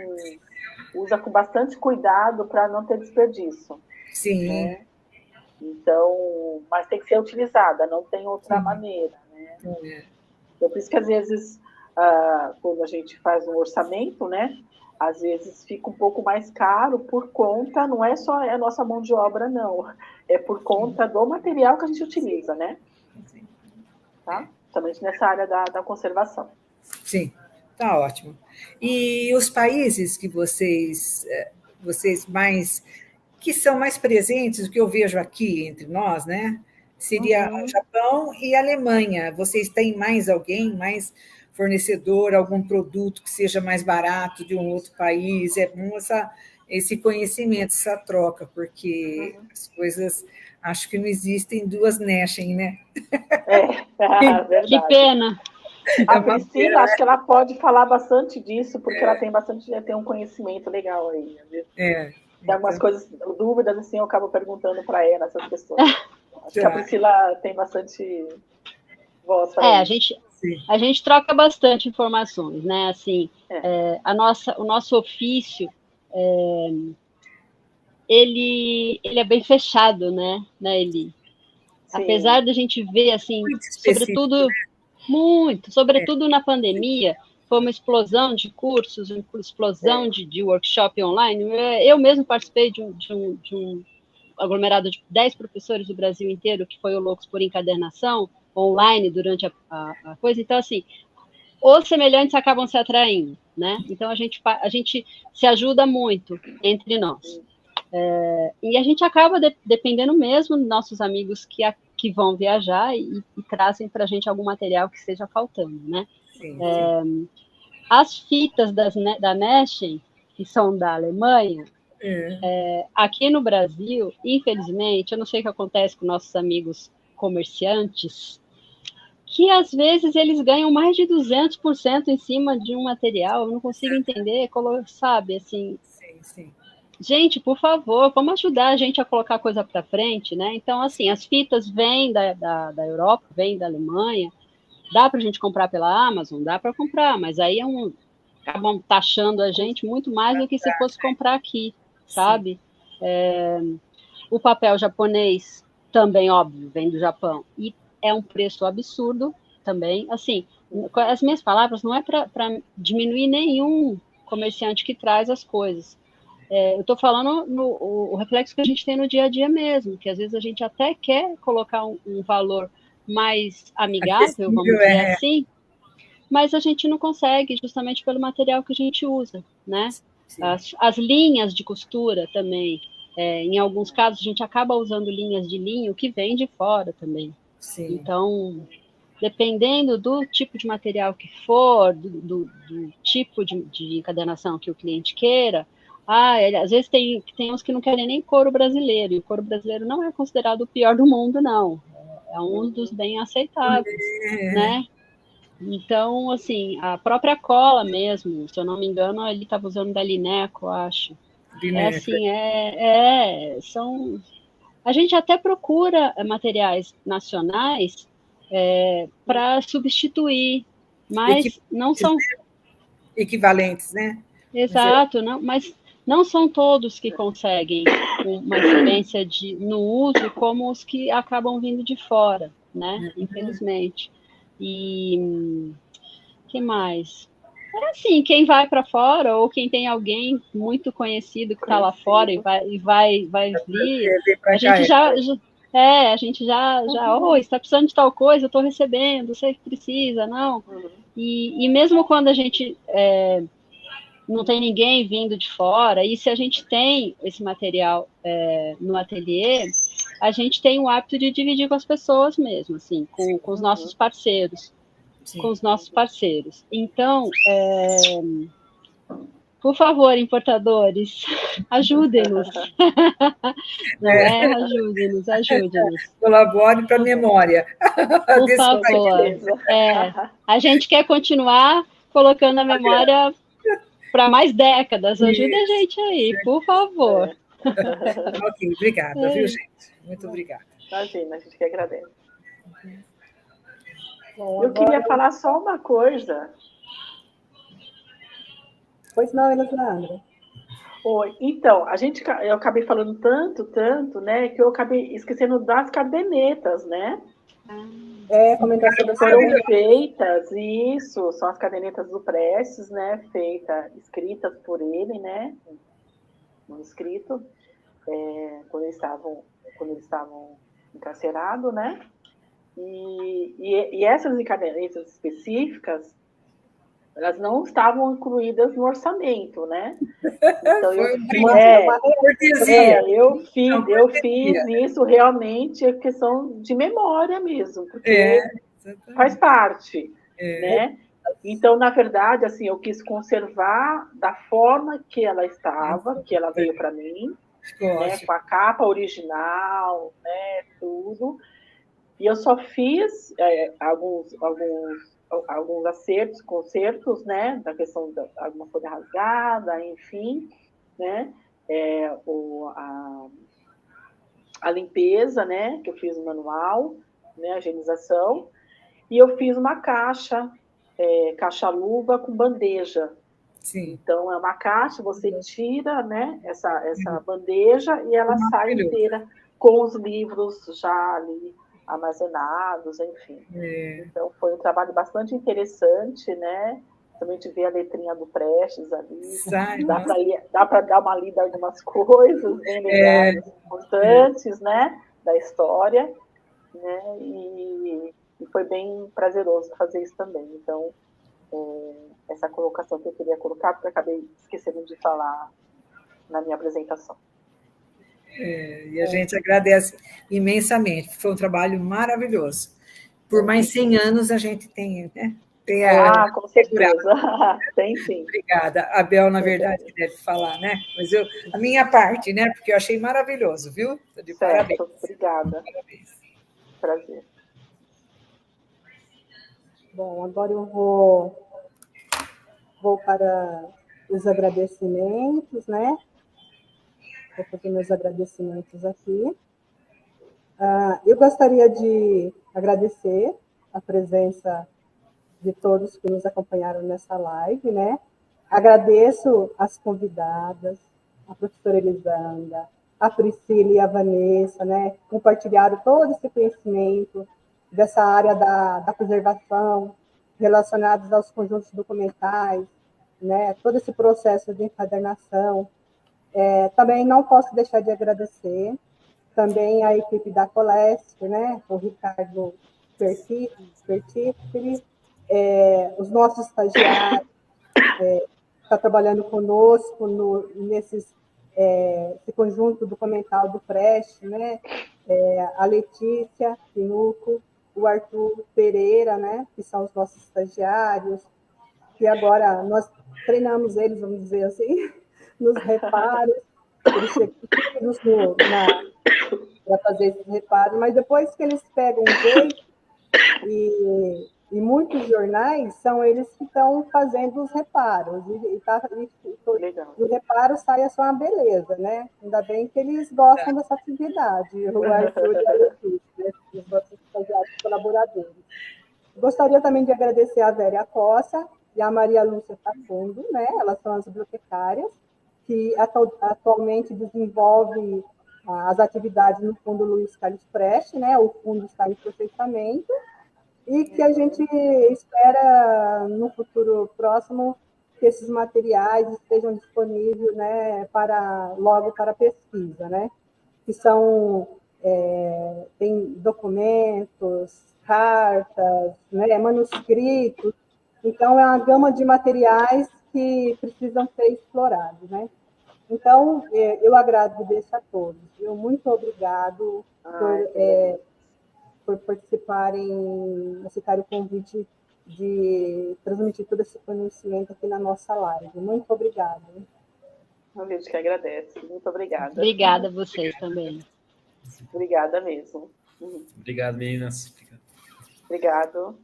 usa com bastante cuidado para não ter desperdício.
Sim.
Né? Então, mas tem que ser utilizada, não tem outra maneira, né? Então, por isso que às vezes quando a gente faz um orçamento, né? Às vezes fica um pouco mais caro por conta, não é só a nossa mão de obra, não. É por conta do material que a gente utiliza, né? Tá? Também nessa área da conservação.
Sim, tá ótimo. E os países que vocês mais, que são mais presentes, o que eu vejo aqui entre nós, né? Seria o Japão e a Alemanha. Vocês têm mais alguém, mais fornecedor, algum produto que seja mais barato de um outro país? É bom esse conhecimento, essa troca, porque as coisas, acho que não existem duas Neshen, né?
Verdade.
Que pena.
A Priscila, acho que ela pode falar bastante disso, porque ela tem um conhecimento legal aí. Tem algumas coisas, dúvidas, assim, eu acabo perguntando para ela essas questões. Acho que a Priscila tem bastante voz para isso.
A gente troca bastante informações, né? Assim, o nosso ofício, ele é bem fechado, né, Eli? Apesar da gente ver, assim, sobretudo na pandemia, foi uma explosão de cursos, uma explosão de workshop online. Eu mesmo participei de um aglomerado de 10 professores do Brasil inteiro, que foi o Loucos por Encadernação, online, durante a coisa. Então, assim, os semelhantes acabam se atraindo, né? Então, a gente se ajuda muito entre nós. E a gente acaba dependendo mesmo dos nossos amigos que vão viajar e trazem para a gente algum material que esteja faltando, né? Sim. As fitas da Neshen, que são da Alemanha, aqui no Brasil, infelizmente, eu não sei o que acontece com nossos amigos comerciantes, que às vezes eles ganham mais de 200% em cima de um material, eu não consigo entender, sabe, assim... Sim. Gente, por favor, vamos ajudar a gente a colocar coisa para frente, né? Então, assim, as fitas vêm da Europa, vêm da Alemanha, dá para a gente comprar pela Amazon? Dá para comprar, mas aí acabam taxando a gente muito mais do que se fosse comprar aqui, sabe? O papel japonês também, óbvio, vem do Japão, e é um preço absurdo também. Assim, as minhas palavras não é para diminuir nenhum comerciante que traz as coisas. Eu estou falando o reflexo que a gente tem no dia a dia mesmo, que às vezes a gente até quer colocar um valor mais amigável, vamos dizer assim, mas a gente não consegue, justamente pelo material que a gente usa, né? As linhas de costura também, em alguns casos a gente acaba usando linhas de linho que vem de fora também. Sim. Então, dependendo do tipo de material que for, do tipo de encadernação que o cliente queira, às vezes tem uns que não querem nem couro brasileiro, e o couro brasileiro não é considerado o pior do mundo, não. É um dos bem aceitáveis, né? Então, assim, a própria cola mesmo, se eu não me engano, ele estava usando da Lineco, acho. A gente até procura materiais nacionais para substituir, mas não são...
Equivalentes, né?
Exato, não, mas não são todos que conseguem uma excelência no uso como os que acabam vindo de fora, né? Infelizmente. E que mais? Assim, quem vai para fora ou quem tem alguém muito conhecido que está lá fora e vai vir, a gente já está precisando de tal coisa, eu estou recebendo, você precisa, não? E mesmo quando a gente não tem ninguém vindo de fora, e se a gente tem esse material no ateliê, a gente tem o hábito de dividir com as pessoas mesmo, assim, com os nossos parceiros. Sim. Com os nossos parceiros. Então, por favor, importadores, ajudem-nos. Ajudem-nos.
Colabore para a memória.
Por favor. A gente quer continuar colocando a memória para mais décadas. Ajuda a gente aí, por favor.
Ok, obrigada, viu, gente? Muito obrigada.
Imagina, a gente que agradece. Eu queria falar só uma coisa.
Pois não, Elisandra.
Oi, então, eu acabei falando tanto, né, que eu acabei esquecendo das cadernetas, né?
Comentar sobre as
Foram
cadernetas.
feitas, isso, são as cadernetas do Prestes, né? Escritas por ele, né? No escrito, quando eles estavam encarcerados, né? E essas cadernetas específicas, elas não estavam incluídas no orçamento, né? Então,
Foi
Uma
cortesia.
eu fiz isso realmente, é questão de memória mesmo, porque faz parte, né? Então, na verdade, assim, eu quis conservar da forma que ela estava, que ela veio para mim, né? Com a capa original, né? Tudo. E eu só fiz alguns acertos, consertos, né? Da questão de alguma folha rasgada, enfim, né? A limpeza, né? Que eu fiz no manual, né? A higienização. E eu fiz uma caixa luva com bandeja.
Sim.
Então, é uma caixa, você tira, né? Essa bandeja e ela sai inteira com os livros já ali armazenados, enfim. Então, foi um trabalho bastante interessante, né? Também te ver a letrinha do Prestes ali. Dá para dar uma lida em algumas coisas bem legais, importantes, né? Da história, né? E foi bem prazeroso fazer isso também. Então, essa colocação que eu queria colocar, porque eu acabei esquecendo de falar na minha apresentação.
E a gente agradece imensamente, foi um trabalho maravilhoso. Por mais 100 anos a gente tem, né?
Com certeza. Tem sim.
Obrigada. A Bel, na verdade, que deve falar, né? Mas a minha parte, né? Porque eu achei maravilhoso, viu? De parabéns.
Obrigada.
Parabéns.
Prazer.
Bom, agora eu vou para os agradecimentos, né? Vou fazer meus agradecimentos aqui. Eu gostaria de agradecer a presença de todos que nos acompanharam nessa live, né? Agradeço as convidadas, a professora Elisanda, a Priscila e a Vanessa, né? Compartilharam todo esse conhecimento dessa área da preservação, relacionados aos conjuntos documentais, né? Todo esse processo de encadernação. Também não posso deixar de agradecer também a equipe da Coleste, né? O Ricardo Pertipri, os nossos estagiários, está trabalhando conosco esse conjunto documental do Preste, né? A Letícia Pinuco, o Arthur Pereira, né? Que são os nossos estagiários, que agora nós treinamos eles, vamos dizer assim, nos reparos, eles chegam para fazer esses reparos, mas depois que eles pegam um jeito, e muitos jornais são eles que estão fazendo os reparos, e o reparo sai a sua beleza, né? Ainda bem que eles gostam dessa atividade, o Arthur e a Letícia, né? Os nossos colaboradores. Gostaria também de agradecer a Vera Costa e a Maria Lúcia Facundo, né? Elas são as bibliotecárias, que atualmente desenvolvem as atividades no Fundo Luiz Carlos Prestes, né? O fundo está em processamento, e que a gente espera, no futuro próximo, que esses materiais estejam disponíveis, né, logo para pesquisa, né? Que tem documentos, cartas, né, manuscritos. Então, é uma gama de materiais que precisam ser explorados, né? Então, eu agradeço a todos. Muito obrigado por participarem, aceitarem o convite de transmitir todo esse conhecimento aqui na nossa live. Muito obrigada.
A gente que agradece. Muito obrigada.
Obrigada a vocês também.
Obrigada mesmo.
Obrigado, meninas.
Obrigado.